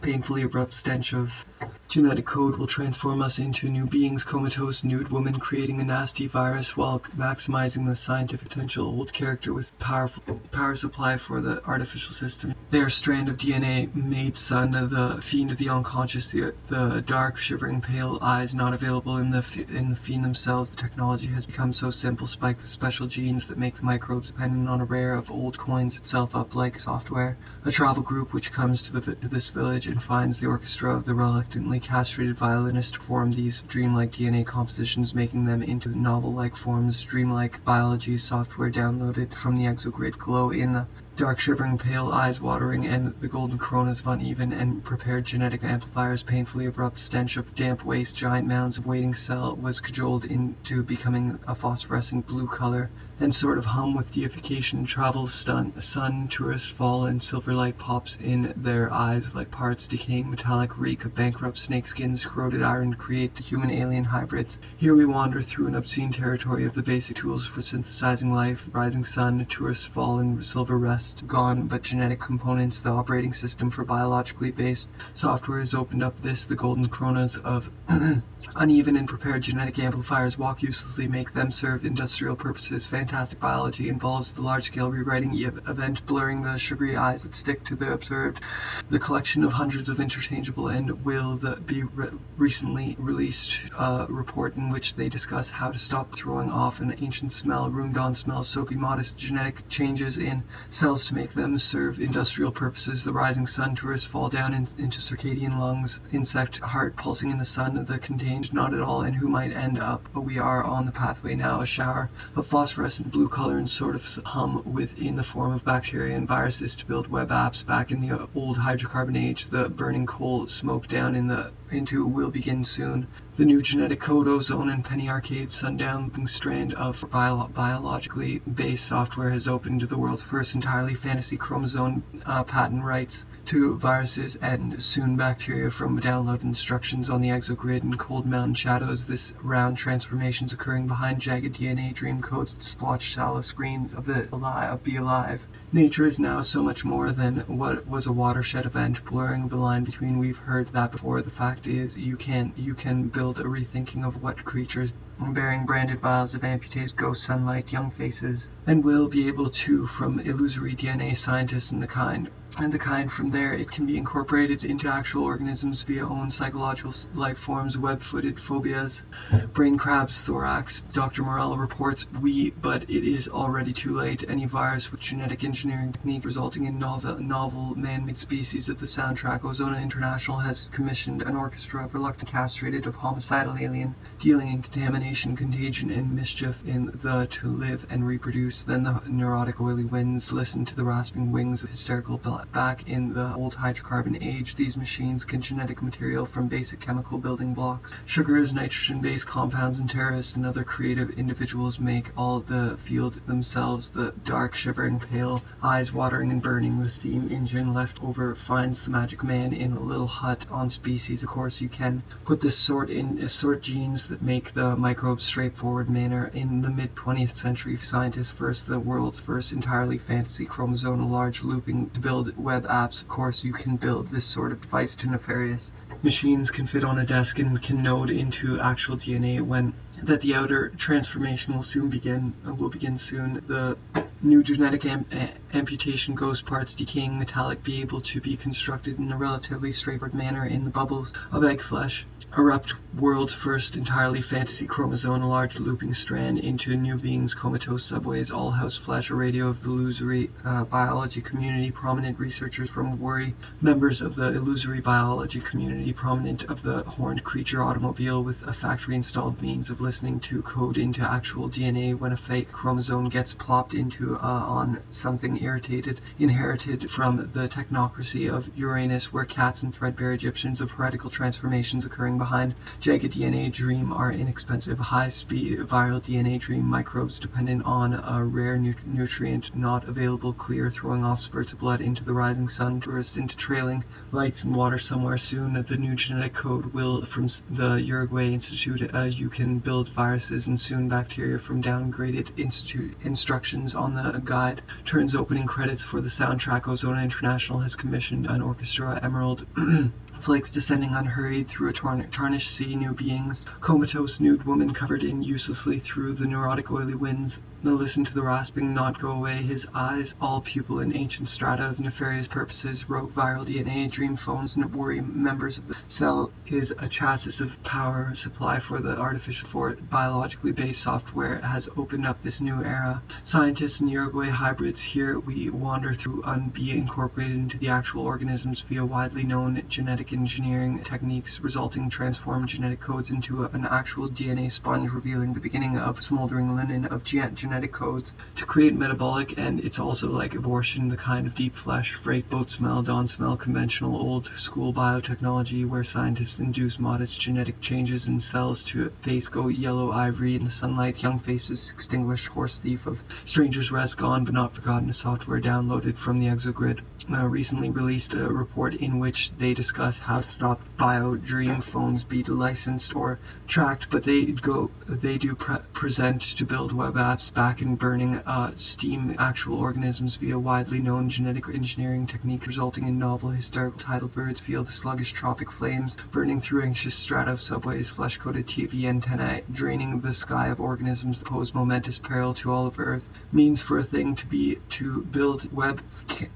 painfully abrupt stench of genetic code will transform us into new beings. Comatose nude woman creating a nasty virus while maximizing the scientific potential. Old character with power supply for the artificial system. Their strand of DNA made son of the fiend of the unconscious. The dark, shivering, pale eyes not available in the fiend themselves. The technology has become so simple, spiked with special genes that make the microbes dependent on a rare of old coins itself up like software. A travel group which comes to this village and finds the orchestra of the reluctantly castrated violinist to form these dreamlike DNA compositions, making them into novel-like forms. Dreamlike biology software downloaded from the exogrid. Glow in the dark, shivering, pale eyes watering, and the golden coronas of uneven and prepared genetic amplifiers. Painfully abrupt stench of damp waste. Giant mounds of waiting cell was cajoled into becoming a phosphorescent blue color, and sort of hum with deification. Travel sun, tourists fall, and silver light pops in their eyes like parts decaying metallic reek of bankrupt snakeskins. Corroded iron create the human alien hybrids. Here we wander through an obscene territory of the basic tools for synthesizing life. The rising sun, tourists fall, and silver rest. Gone, but genetic components, the operating system for biologically based software is opened up. The golden coronas of uneven and prepared genetic amplifiers walk uselessly, make them serve industrial purposes. Fantastic biology involves the large-scale rewriting event, blurring the sugary eyes that stick to the observed. The collection of hundreds of interchangeable and will be recently released report in which they discuss how to stop throwing off an ancient smell, roomed-on smell, soapy, modest genetic changes in cells to make them serve industrial purposes. The rising sun, tourists fall down into circadian lungs, insect heart pulsing in the sun, the contained not at all, and who might end up. We are on the pathway now, a shower of phosphorescent blue color and sort of hum within the form of bacteria and viruses to build web apps. Back in the old hydrocarbon age, the burning coal smoke down into will begin soon. The new genetic code, ozone and penny arcade, sundown strand of biologically based software has opened the world's first entirely fantasy chromosome patent rights to viruses and soon bacteria from download instructions on the exogrid and cold mountain shadows. This round transformations occurring behind jagged DNA dream codes that splotch shallow screens of Be Alive. Nature is now so much more than what was a watershed event, blurring the line between. We've heard that before. The fact is, you can build a rethinking of what creatures bearing branded vials of amputated ghost sunlight, young faces, and will be able to from illusory DNA scientists and the kind from there. It can be incorporated into actual organisms via own psychological life forms, web-footed phobias, brain crabs, thorax. Dr. Morell reports but it is already too late. Any virus with genetic engineering technique resulting in novel man-made species of the soundtrack. Ozona International has commissioned an orchestra of reluctant castrated of homicidal alien, dealing in contamination, contagion, and mischief in the to live and reproduce. Then the neurotic oily winds listen to the rasping wings of hysterical back in the old hydrocarbon age. These machines can genetic material from basic chemical building blocks. Sugar is nitrogen-based compounds, and terrorists and other creative individuals make all the field themselves. The dark, shivering, pale eyes watering and burning. The steam engine left over finds the magic man in a little hut on species. Of course, you can put this sort genes that make the microbes straightforward manner. In the mid-20th century, scientists the world's first entirely fantasy chromosomal large looping to build web apps. Of course, you can build this sort of device to nefarious machines can fit on a desk and can node into actual DNA. The outer transformation will begin soon. The new genetic amputation ghost parts, decaying metallic, be able to be constructed in a relatively straightforward manner in the bubbles of egg flesh. Erupt world's first entirely fantasy chromosome, a large looping strand into new beings, comatose subways, all house flesh, a radio of the illusory biology community, prominent researchers from worry, members of the illusory biology community, prominent of the horned creature automobile with a factory installed means of listening to code into actual DNA when a fake chromosome gets plopped into on something inherited from the technocracy of Uranus, where cats and threadbare Egyptians of heretical transformations occurring behind jagged DNA dream are inexpensive, high-speed viral DNA dream microbes dependent on a rare nutrient not available, clear, throwing off spurts of blood into the rising sun, tourists into trailing lights and water somewhere soon. The new genetic code will, from the Uruguay Institute, you can build viruses and soon bacteria from downgraded institute instructions on the guide. Turns opening credits for the soundtrack. Ozona International has commissioned an orchestra. Emerald flakes descending unhurried through a tarnished sea, new beings, comatose nude woman covered in uselessly through the neurotic oily winds. Listen to the rasping, not go away, his eyes, all pupil in ancient strata of nefarious purposes, rogue viral DNA, dream phones, and worry members of the cell is a chassis of power supply for the artificial biologically based software has opened up this new era. Scientists and Uruguay hybrids, here we wander through and be incorporated into the actual organisms via widely known genetic engineering techniques, resulting transformed genetic codes into an actual DNA sponge, revealing the beginning of smoldering linen of genetic codes to create metabolic, and it's also like abortion, the kind of deep flesh, freight boat smell, dawn smell, conventional old school biotechnology where scientists induce modest genetic changes in cells to face go yellow ivory in the sunlight, young faces extinguished, horse thief of strangers rest gone but not forgotten, a software downloaded from the exogrid. Recently released a report in which they discuss how to stop bio dream phones be licensed or tracked, but they do present to build web apps back in burning steam actual organisms via widely known genetic engineering techniques, resulting in novel hysterical tidal birds feel the sluggish tropic flames burning through anxious strata of subways, flesh-coated TV antennae draining the sky of organisms that pose momentous peril to all of Earth. Means for a thing to build web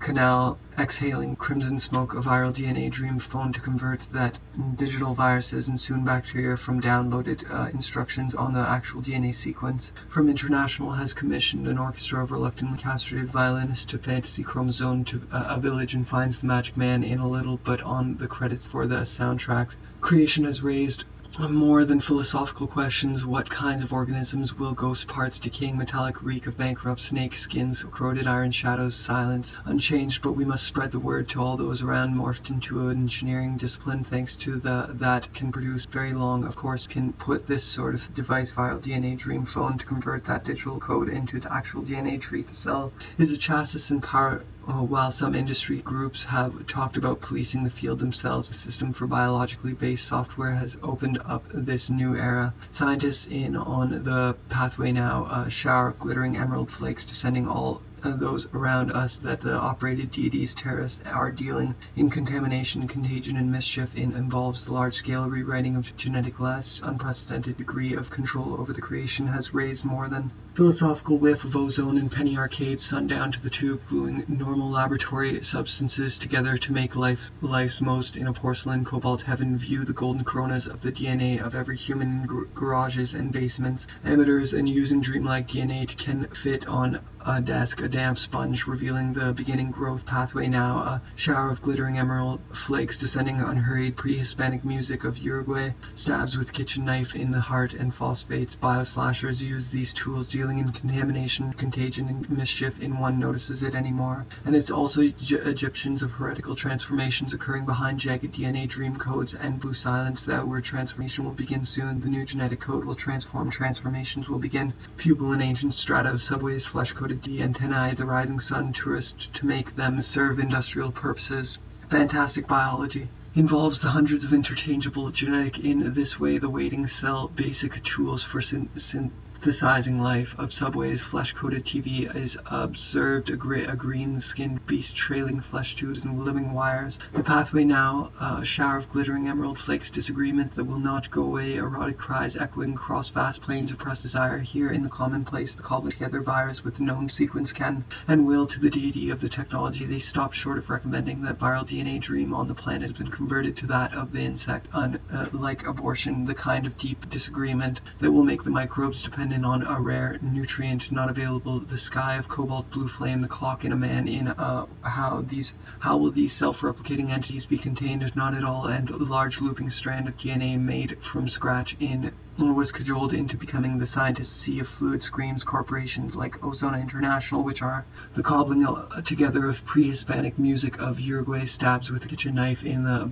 canal exhaling crimson smoke, a viral DNA dream phone to convert that digital viruses and soon bacteria from downloaded instructions on the actual DNA sequence. From International has commissioned an orchestra of reluctantly castrated violinists to fantasy chromosome to a village and finds the magic man in a little, but on the credits for the soundtrack. Creation has raised more than philosophical questions. What kinds of organisms will ghost parts, decaying metallic reek of bankrupt snake skins, corroded iron shadows, silence, unchanged, but we must spread the word to all those around, morphed into an engineering discipline thanks to that can produce very long, of course, can put this sort of device, viral DNA dream phone, to convert that digital code into the actual DNA tree. The cell is a chassis and power. While some industry groups have talked about policing the field themselves, the system for biologically based software has opened up this new era. Scientists in on the pathway now, a shower of glittering emerald flakes descending all those around us that the operated deities terrorists are dealing in contamination, contagion, and mischief involves the large-scale rewriting of genetic less unprecedented degree of control over the creation has raised more than philosophical whiff of ozone and penny arcades, sundown to the tube, gluing normal laboratory substances together to make life's most in a porcelain cobalt heaven. View the golden coronas of the DNA of every human in garages and basements, emitters, and using dreamlike DNA to can fit on a desk, a damp sponge revealing the beginning growth pathway now, a shower of glittering emerald flakes descending unhurried, pre-Hispanic music of Uruguay, stabs with kitchen knife in the heart and phosphates. Bioslashers use these tools, dealing in contamination, contagion, and mischief in one notices it anymore. And it's also Egyptians of heretical transformations occurring behind jagged DNA dream codes and blue silence, that where transformation will begin soon. The new genetic code will transform, transformations will begin. Pupil in ancient strata of subways, flesh-coated D antennae, the rising sun, tourist to make them serve industrial purposes. Fantastic biology involves the hundreds of interchangeable genetic in this way the waiting cell basic tools for synthesizing life of subways. Flesh-coated TV is observed, a green-skinned beast trailing flesh tubes and living wires. The pathway now, a shower of glittering emerald flakes, disagreement that will not go away, erotic cries echoing across vast plains of pressed desire. Here in the commonplace, the cobbled together virus with the known sequence can and will to the deity of the technology. They stop short of recommending that viral DNA dream on the planet has been converted to that of the insect, unlike abortion, the kind of deep disagreement that will make the microbes dependent on a rare nutrient not available. The sky of cobalt blue flame, the clock in a man in how will these self-replicating entities be contained? Not at all, and a large looping strand of DNA made from scratch was cajoled into becoming the scientist. Sea of fluid screams corporations like Ozona International, which are the cobbling together of pre-Hispanic music of Uruguay, stabs with a kitchen knife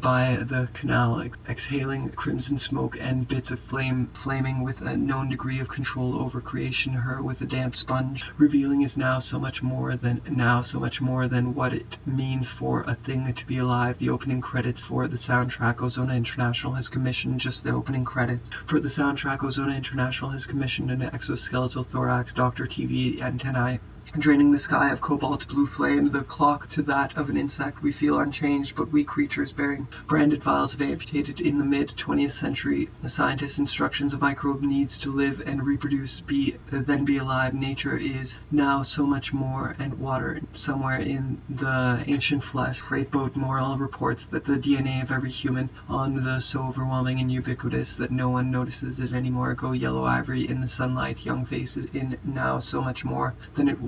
by the canal, exhaling crimson smoke and bits of flaming with a known degree of control over creation. Her with a damp sponge, revealing is now so much more than what it means for a thing to be alive. The opening credits for the soundtrack Ozona International has commissioned just the opening credits for the soundtrack. Ozona International has commissioned an exoskeletal thorax, Dr. TV antennae, draining the sky of cobalt blue flame, the clock to that of an insect. We feel unchanged, but we creatures bearing branded vials of amputated in the mid-20th century. The scientist's instructions: a microbe needs to live and reproduce, then be alive. Nature is now so much more, and water somewhere in the ancient flesh. Freight boat moral reports that the DNA of every human on the so overwhelming and ubiquitous that no one notices it anymore. Go yellow ivory in the sunlight, young faces in now so much more than it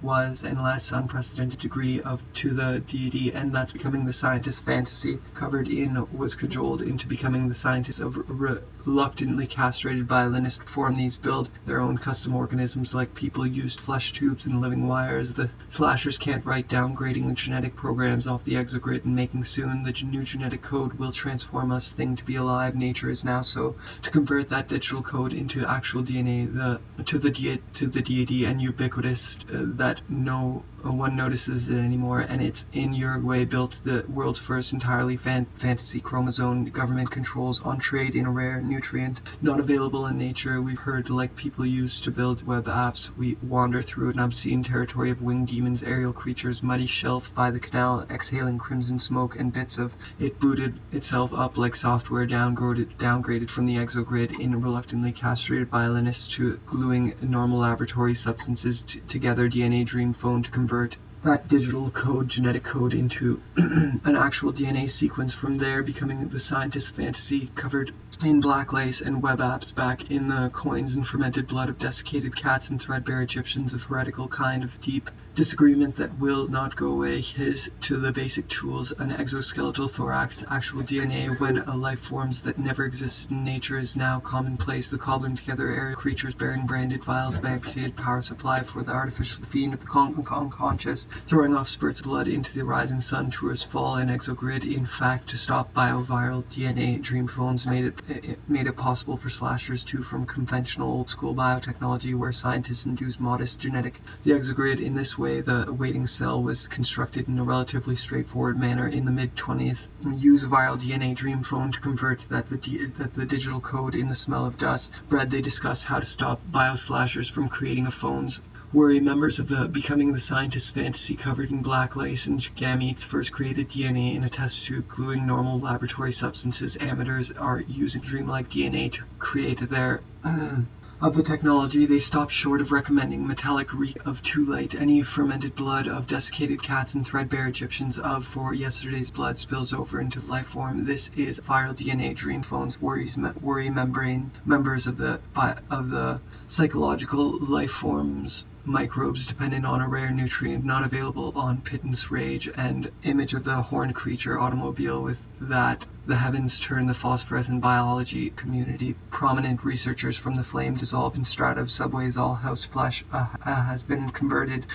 was, and less unprecedented degree of to the deity, and that's becoming the scientist fantasy. Covered in was cajoled into becoming the scientist of reluctantly castrated violinists. Perform these, build their own custom organisms like people used flesh tubes and living wires. The slashers can't write downgrading the genetic programs off the exogrid and making soon the new genetic code will transform us thing to be alive. Nature is now so to convert that digital code into actual DNA, to the deity and ubiquitous that no one notices it anymore. And it's in Uruguay built the world's first entirely fantasy chromosome. Government controls on trade in a rare nutrient not available in nature. We've heard like people used to build web apps. We wander through an obscene territory of winged demons, aerial creatures, muddy shelf by the canal, exhaling crimson smoke, and bits of it booted itself up like software downgraded from the exogrid in reluctantly castrated violinists to gluing normal laboratory substances together. DNA dream phone to convert that digital code, genetic code, into an actual DNA sequence. From there, becoming the scientist's fantasy, covered in black lace and web apps, back in the coins and fermented blood of desiccated cats and threadbare Egyptians, of heretical kind of deep disagreement that will not go away. His to the basic tools, an exoskeletal thorax, actual DNA, when a life forms that never existed in nature is now commonplace. The cobbling together aerial creatures bearing branded vials of amputated power supply for the artificial fiend of the unconscious, throwing off spurts of blood into the rising sun. Tourists fall in exogrid. In fact, to stop bioviral DNA dream phones made it possible for slashers to from conventional old school biotechnology where scientists induce modest genetic the exogrid. In this way, the waiting cell was constructed in a relatively straightforward manner. In the mid-20th, use a viral DNA dream phone to convert the digital code in the smell of dust. Bread, they discuss how to stop bioslashers from creating a phone's worry. Members of the becoming the scientist fantasy, covered in black lace and gametes, first created DNA in a test tube, gluing normal laboratory substances. Amateurs are using dreamlike DNA to create their of the technology. They stopped short of recommending metallic reek of too late. Any fermented blood of desiccated cats and threadbare Egyptians for yesterday's blood spills over into life form. This is viral DNA dream phones worry membrane members of the psychological life forms microbes dependent on a rare nutrient not available on pittance rage. And image of the horned creature automobile with that the heavens turn. The phosphorescent biology community, prominent researchers from the flame dissolved in strata of subways. All house flesh has been converted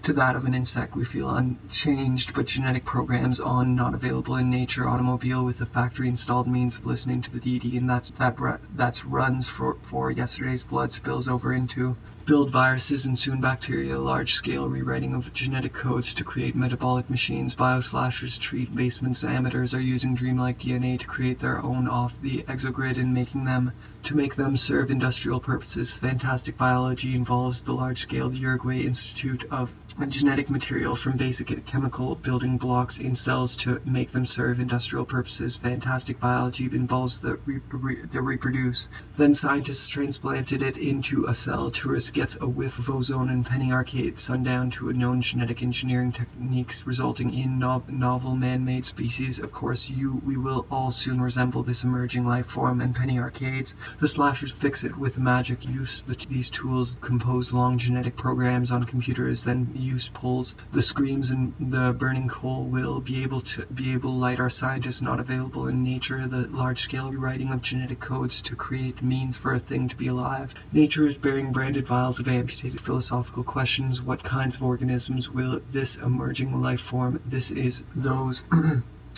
to that of an insect. We feel unchanged, but genetic programs on not available in nature. Automobile with a factory installed means of listening to the deity, and that's runs for yesterday's blood spills over into build viruses and soon bacteria, large-scale rewriting of genetic codes to create metabolic machines. Bioslashers treat basements. Amateurs are using dreamlike DNA to create their own off the exogrid and make them serve industrial purposes. Fantastic biology involves the large-scale Uruguay Institute of genetic material from basic chemical building blocks in cells to make them serve industrial purposes. Fantastic biology involves the reproduce. Then scientists transplanted it into a cell. Tourist gets a whiff of ozone and penny arcade. Sundown to a known genetic engineering techniques resulting in novel man-made species. Of course, we will all soon resemble this emerging life form. And penny arcades. The slashers fix it with magic. These tools compose long genetic programs on computers. Then use pulls the screams and the burning coal will be able to light our scientists not available in nature. The large-scale rewriting of genetic codes to create means for a thing to be alive. Nature is bearing branded vials of amputated philosophical questions. What kinds of organisms will this emerging life form? This is those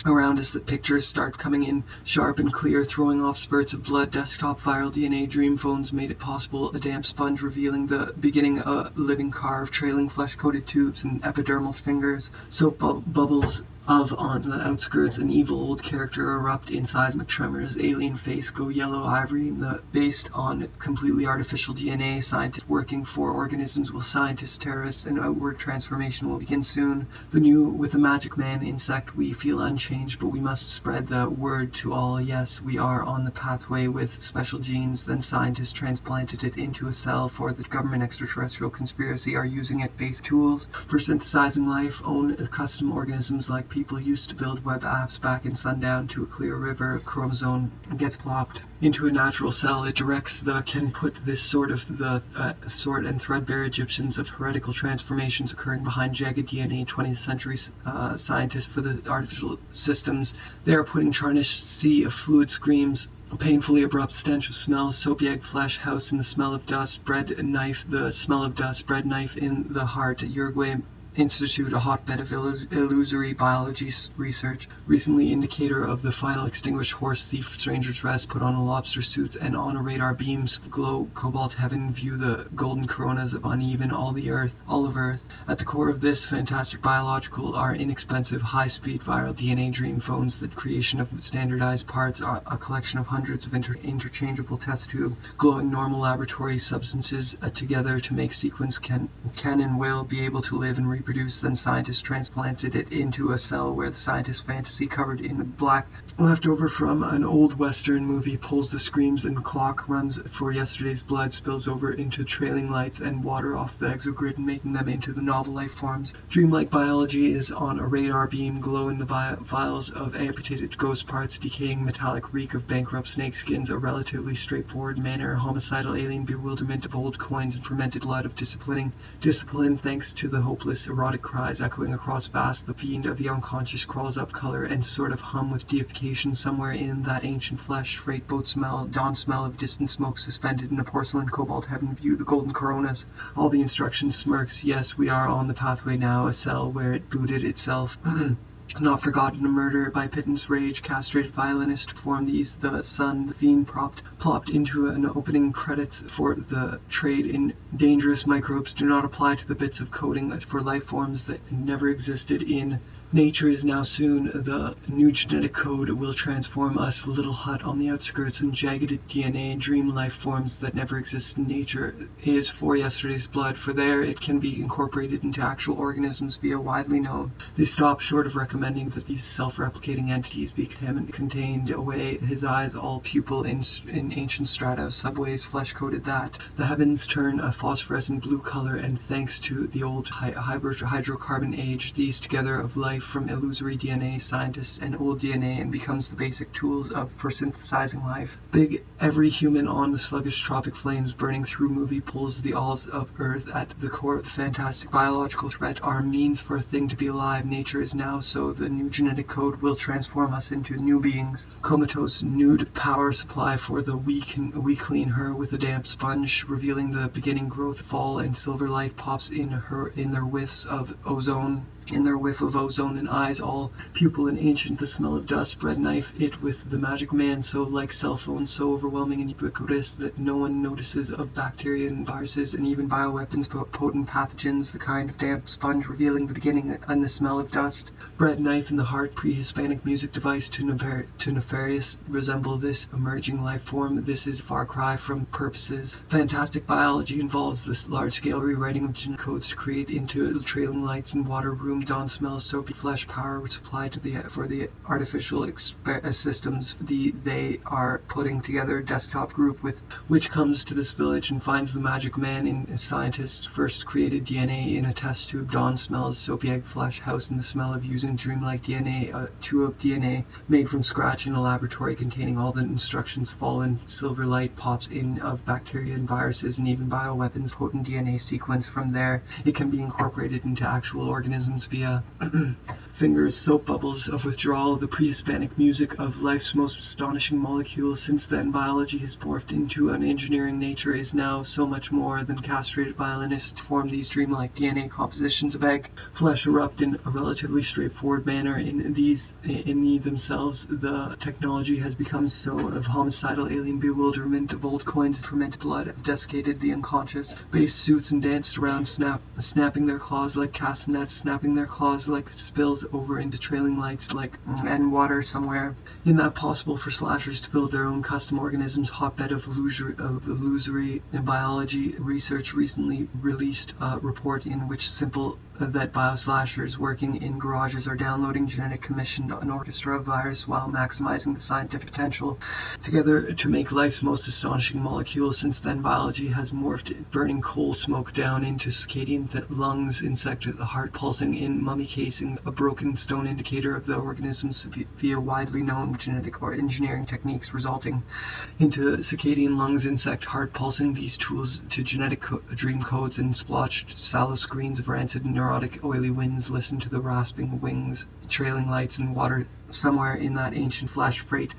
around us. The pictures start coming in sharp and clear, throwing off spurts of blood. Desktop viral DNA. Dream phones made it possible. A damp sponge revealing the beginning. A living carve, trailing flesh-coated tubes and epidermal fingers. Soap bubbles of on the outskirts. An evil old character erupt in seismic tremors. Alien face go yellow ivory. Based on completely artificial DNA. Scientists working for organisms will scientists, terrorists, and outward transformation will begin soon. The new with the magic man insect. We feel unchanged, but we must spread the word to all. Yes, we are on the pathway with special genes. Then scientists transplanted it into a cell for the government. Extraterrestrial conspiracy are using it basic tools for synthesizing life. Own custom organisms like people used to build web apps back in Sundown. To a clear river. A chromosome gets plopped into a natural cell. It directs can put this sort of sort and threadbare Egyptians of heretical transformations occurring behind jagged DNA. 20th century scientists for the artificial systems. They are putting tarnished sea of fluid screams. A painfully abrupt stench of smells. Soapy egg flesh house in the smell of dust. Bread knife. The smell of dust. Bread knife in the heart. Uruguay Institute, a hotbed of illusory biology research. Recently indicator of the final extinguished horse thief. Stranger's rest. Put on a lobster suit and on a radar beams glow cobalt heaven. View the golden coronas of uneven all of Earth. At the core of this fantastic biological are inexpensive high-speed viral DNA dream phones. The creation of standardized parts are a collection of hundreds of interchangeable test tube glowing normal laboratory substances together to make sequence can and will be able to live and reproduce. Then scientists transplanted it into a cell where the scientist fantasy covered in black leftover from an old western movie pulls the screams and clock runs for yesterday's blood spills over into trailing lights and water off the exogrid, making them into the novel life forms. Dreamlike biology is on a radar beam glow in the vials of amputated ghost parts. Decaying metallic reek of bankrupt snakeskins. A relatively straightforward manner. Homicidal alien bewilderment of old coins and fermented blood of discipline thanks to the hopeless erotic cries echoing across vast. The fiend of the unconscious crawls up color and sort of hum with deification somewhere in that ancient flesh. Freight boat smell, dawn smell of distant smoke suspended in a porcelain cobalt heaven. View the golden coronas. All the instructions smirks. Yes, we are on the pathway now. A cell where it booted itself. Not forgotten, a murder by pittance rage, castrated violinist performed these. The sun, the fiend plopped into an opening credits for the trade in dangerous microbes do not apply to the bits of coding for life forms that never existed in nature. Is now soon. The new genetic code will transform us. Little hut on the outskirts and jagged DNA. Dream life forms that never exist in nature is for yesterday's blood. For there it can be incorporated into actual organisms via widely known. They stop short of recommending that these self-replicating entities be contained away. His eyes all pupil in ancient strata of subways flesh-coated that. The heavens turn a phosphorescent blue color and thanks to the old hydrocarbon age, these together of life from illusory DNA, scientists and old DNA, and becomes the basic tools for synthesizing life. Big every human on the sluggish tropic flames burning through movie pulls the alls of Earth. At the core of the fantastic biological threat are means for a thing to be alive. Nature is now so. The new genetic code will transform us into new beings. Comatose nude power supply for the weak, and we clean her with a damp sponge, revealing the beginning growth fall, and silver light pops in their whiffs of ozone. in their whiff of ozone and eyes, all pupil and ancient, the smell of dust, bread knife, it with the magic man, so like cell phones, so overwhelming and ubiquitous that no one notices, of bacteria and viruses and even bioweapons, potent pathogens, the kind of damp sponge revealing the beginning and the smell of dust. Bread knife in the heart, pre-Hispanic music device to nefarious resemble this emerging life form. This is a far cry from purposes. Fantastic biology involves this large-scale rewriting of genetic codes to create into trailing lights and water room dawn smells, soapy flesh power supplied to for the artificial systems they are putting together. Desktop group with which comes to this village and finds the magic man in scientists first created DNA in a test tube. Dawn smells soapy egg flesh house and the smell of using dreamlike DNA, tube of DNA made from scratch in a laboratory containing all the instructions. Fallen silver light pops in of bacteria and viruses and even bioweapons. Potent DNA sequence. From there it can be incorporated into actual organisms via fingers. Soap bubbles of withdrawal, the pre-Hispanic music of life's most astonishing molecule. Since then biology has morphed into an engineering. Nature is now so much more than castrated violinists to form these dreamlike DNA compositions of egg flesh erupt in a relatively straightforward manner. In themselves the technology has become so of homicidal alien bewilderment of old coins and fermented blood have desiccated the unconscious. Base suits and danced around, snapping their claws like castanets, snapping their claws like spills over into trailing lights like and water somewhere. In that possible for slashers to build their own custom organisms, hotbed of illusory biology research recently released a report in which simple that bioslashers working in garages are downloading genetic commissioned an orchestra of virus while maximizing the scientific potential together to make life's most astonishing molecule. Since then biology has morphed burning coal smoke down into circadian lungs, insect the heart pulsing in mummy casing, a broken stone indicator of the organisms via widely known genetic or engineering techniques resulting into circadian lungs, insect heart pulsing. These tools to genetic dream codes and splotched sallow screens of rancid neurotic oily winds listen to the rasping wings, trailing lights and water somewhere in that ancient flash freight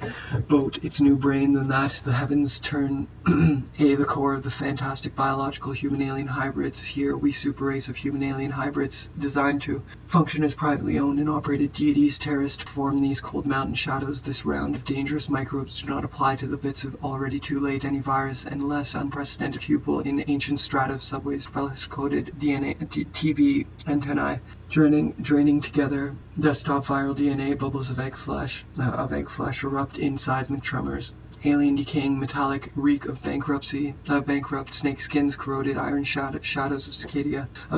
boat. Its new brain than that the heavens turn the core of the fantastic biological human alien hybrids. Here we super race of human alien hybrids designed to function as privately owned and operated deities. Terrorists form these cold mountain shadows. This round of dangerous microbes do not apply to the bits of already too late any virus and less unprecedented pupil in ancient strata of subways, flesh-coated DNA TV antennae draining together. Desktop viral DNA bubbles of egg flesh erupt in seismic tremors. Alien decaying metallic reek of bankrupt snake skins, corroded iron shadows of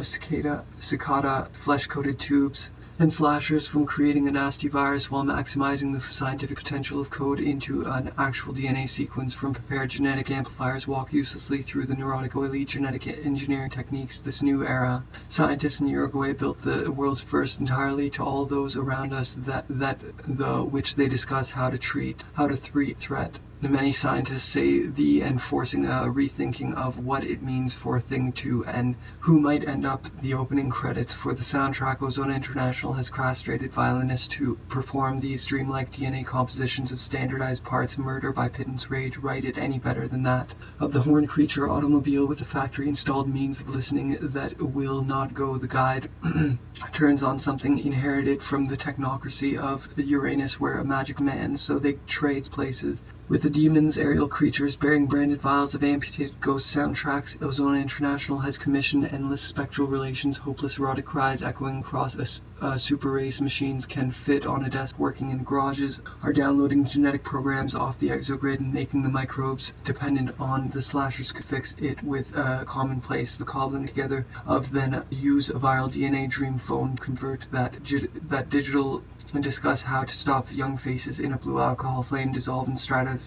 cicada flesh-coated tubes. And slashers from creating a nasty virus while maximizing the scientific potential of code into an actual DNA sequence from prepared genetic amplifiers walk uselessly through the neurotic oily genetic engineering techniques. This new era, scientists in Uruguay built the world's first entirely to all those around us which they discuss how to threat. The many scientists say the and forcing a rethinking of what it means for a thing to and who might end up. The opening credits for the soundtrack. Ozone International has castrated violinists to perform these dreamlike DNA compositions of standardized parts. Murder by pittance rage. Write it any better than that. Of the horned creature automobile with a factory installed means of listening that will not go. The guide turns on something inherited from the technocracy of Uranus, where a magic man, so they trades places with the demons, aerial creatures bearing branded vials of amputated ghost soundtracks. Ozone International has commissioned endless spectral relations, hopeless erotic cries echoing across a super race. Machines can fit on a desk working in garages are downloading genetic programs off the exogrid and making the microbes dependent on the slashers could fix it with commonplace. The cobbling together of then use a viral DNA dream phone, convert that digital and discuss how to stop young faces in a blue alcohol flame, dissolve in strata.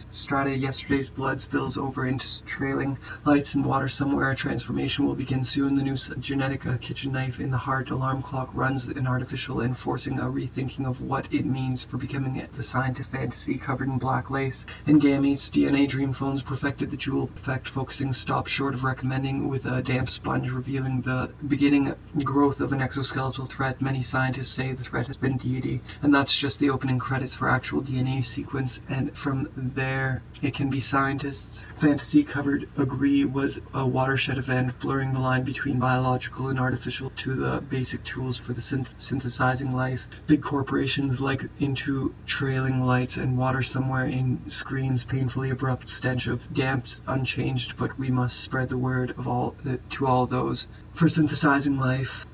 Yesterday's blood spills over into trailing lights and water somewhere. Transformation will begin soon. The new genetic kitchen knife in the heart. Alarm clock runs an artificial and forcing a rethinking of what it means for becoming the scientist fantasy covered in black lace and gametes. DNA dream phones perfected the jewel effect, focusing stop short of recommending with a damp sponge, revealing the beginning growth of an exoskeletal threat. Many scientists say the threat has been deity. And that's just the opening credits for actual DNA sequence, and from there it can be scientists. Fantasy covered agree was a watershed event, blurring the line between biological and artificial to the basic tools for the synthesis synthesizing life. Big corporations like into trailing lights, and water somewhere in screams painfully abrupt stench of damps unchanged, but we must spread the word of all to all those for synthesizing life.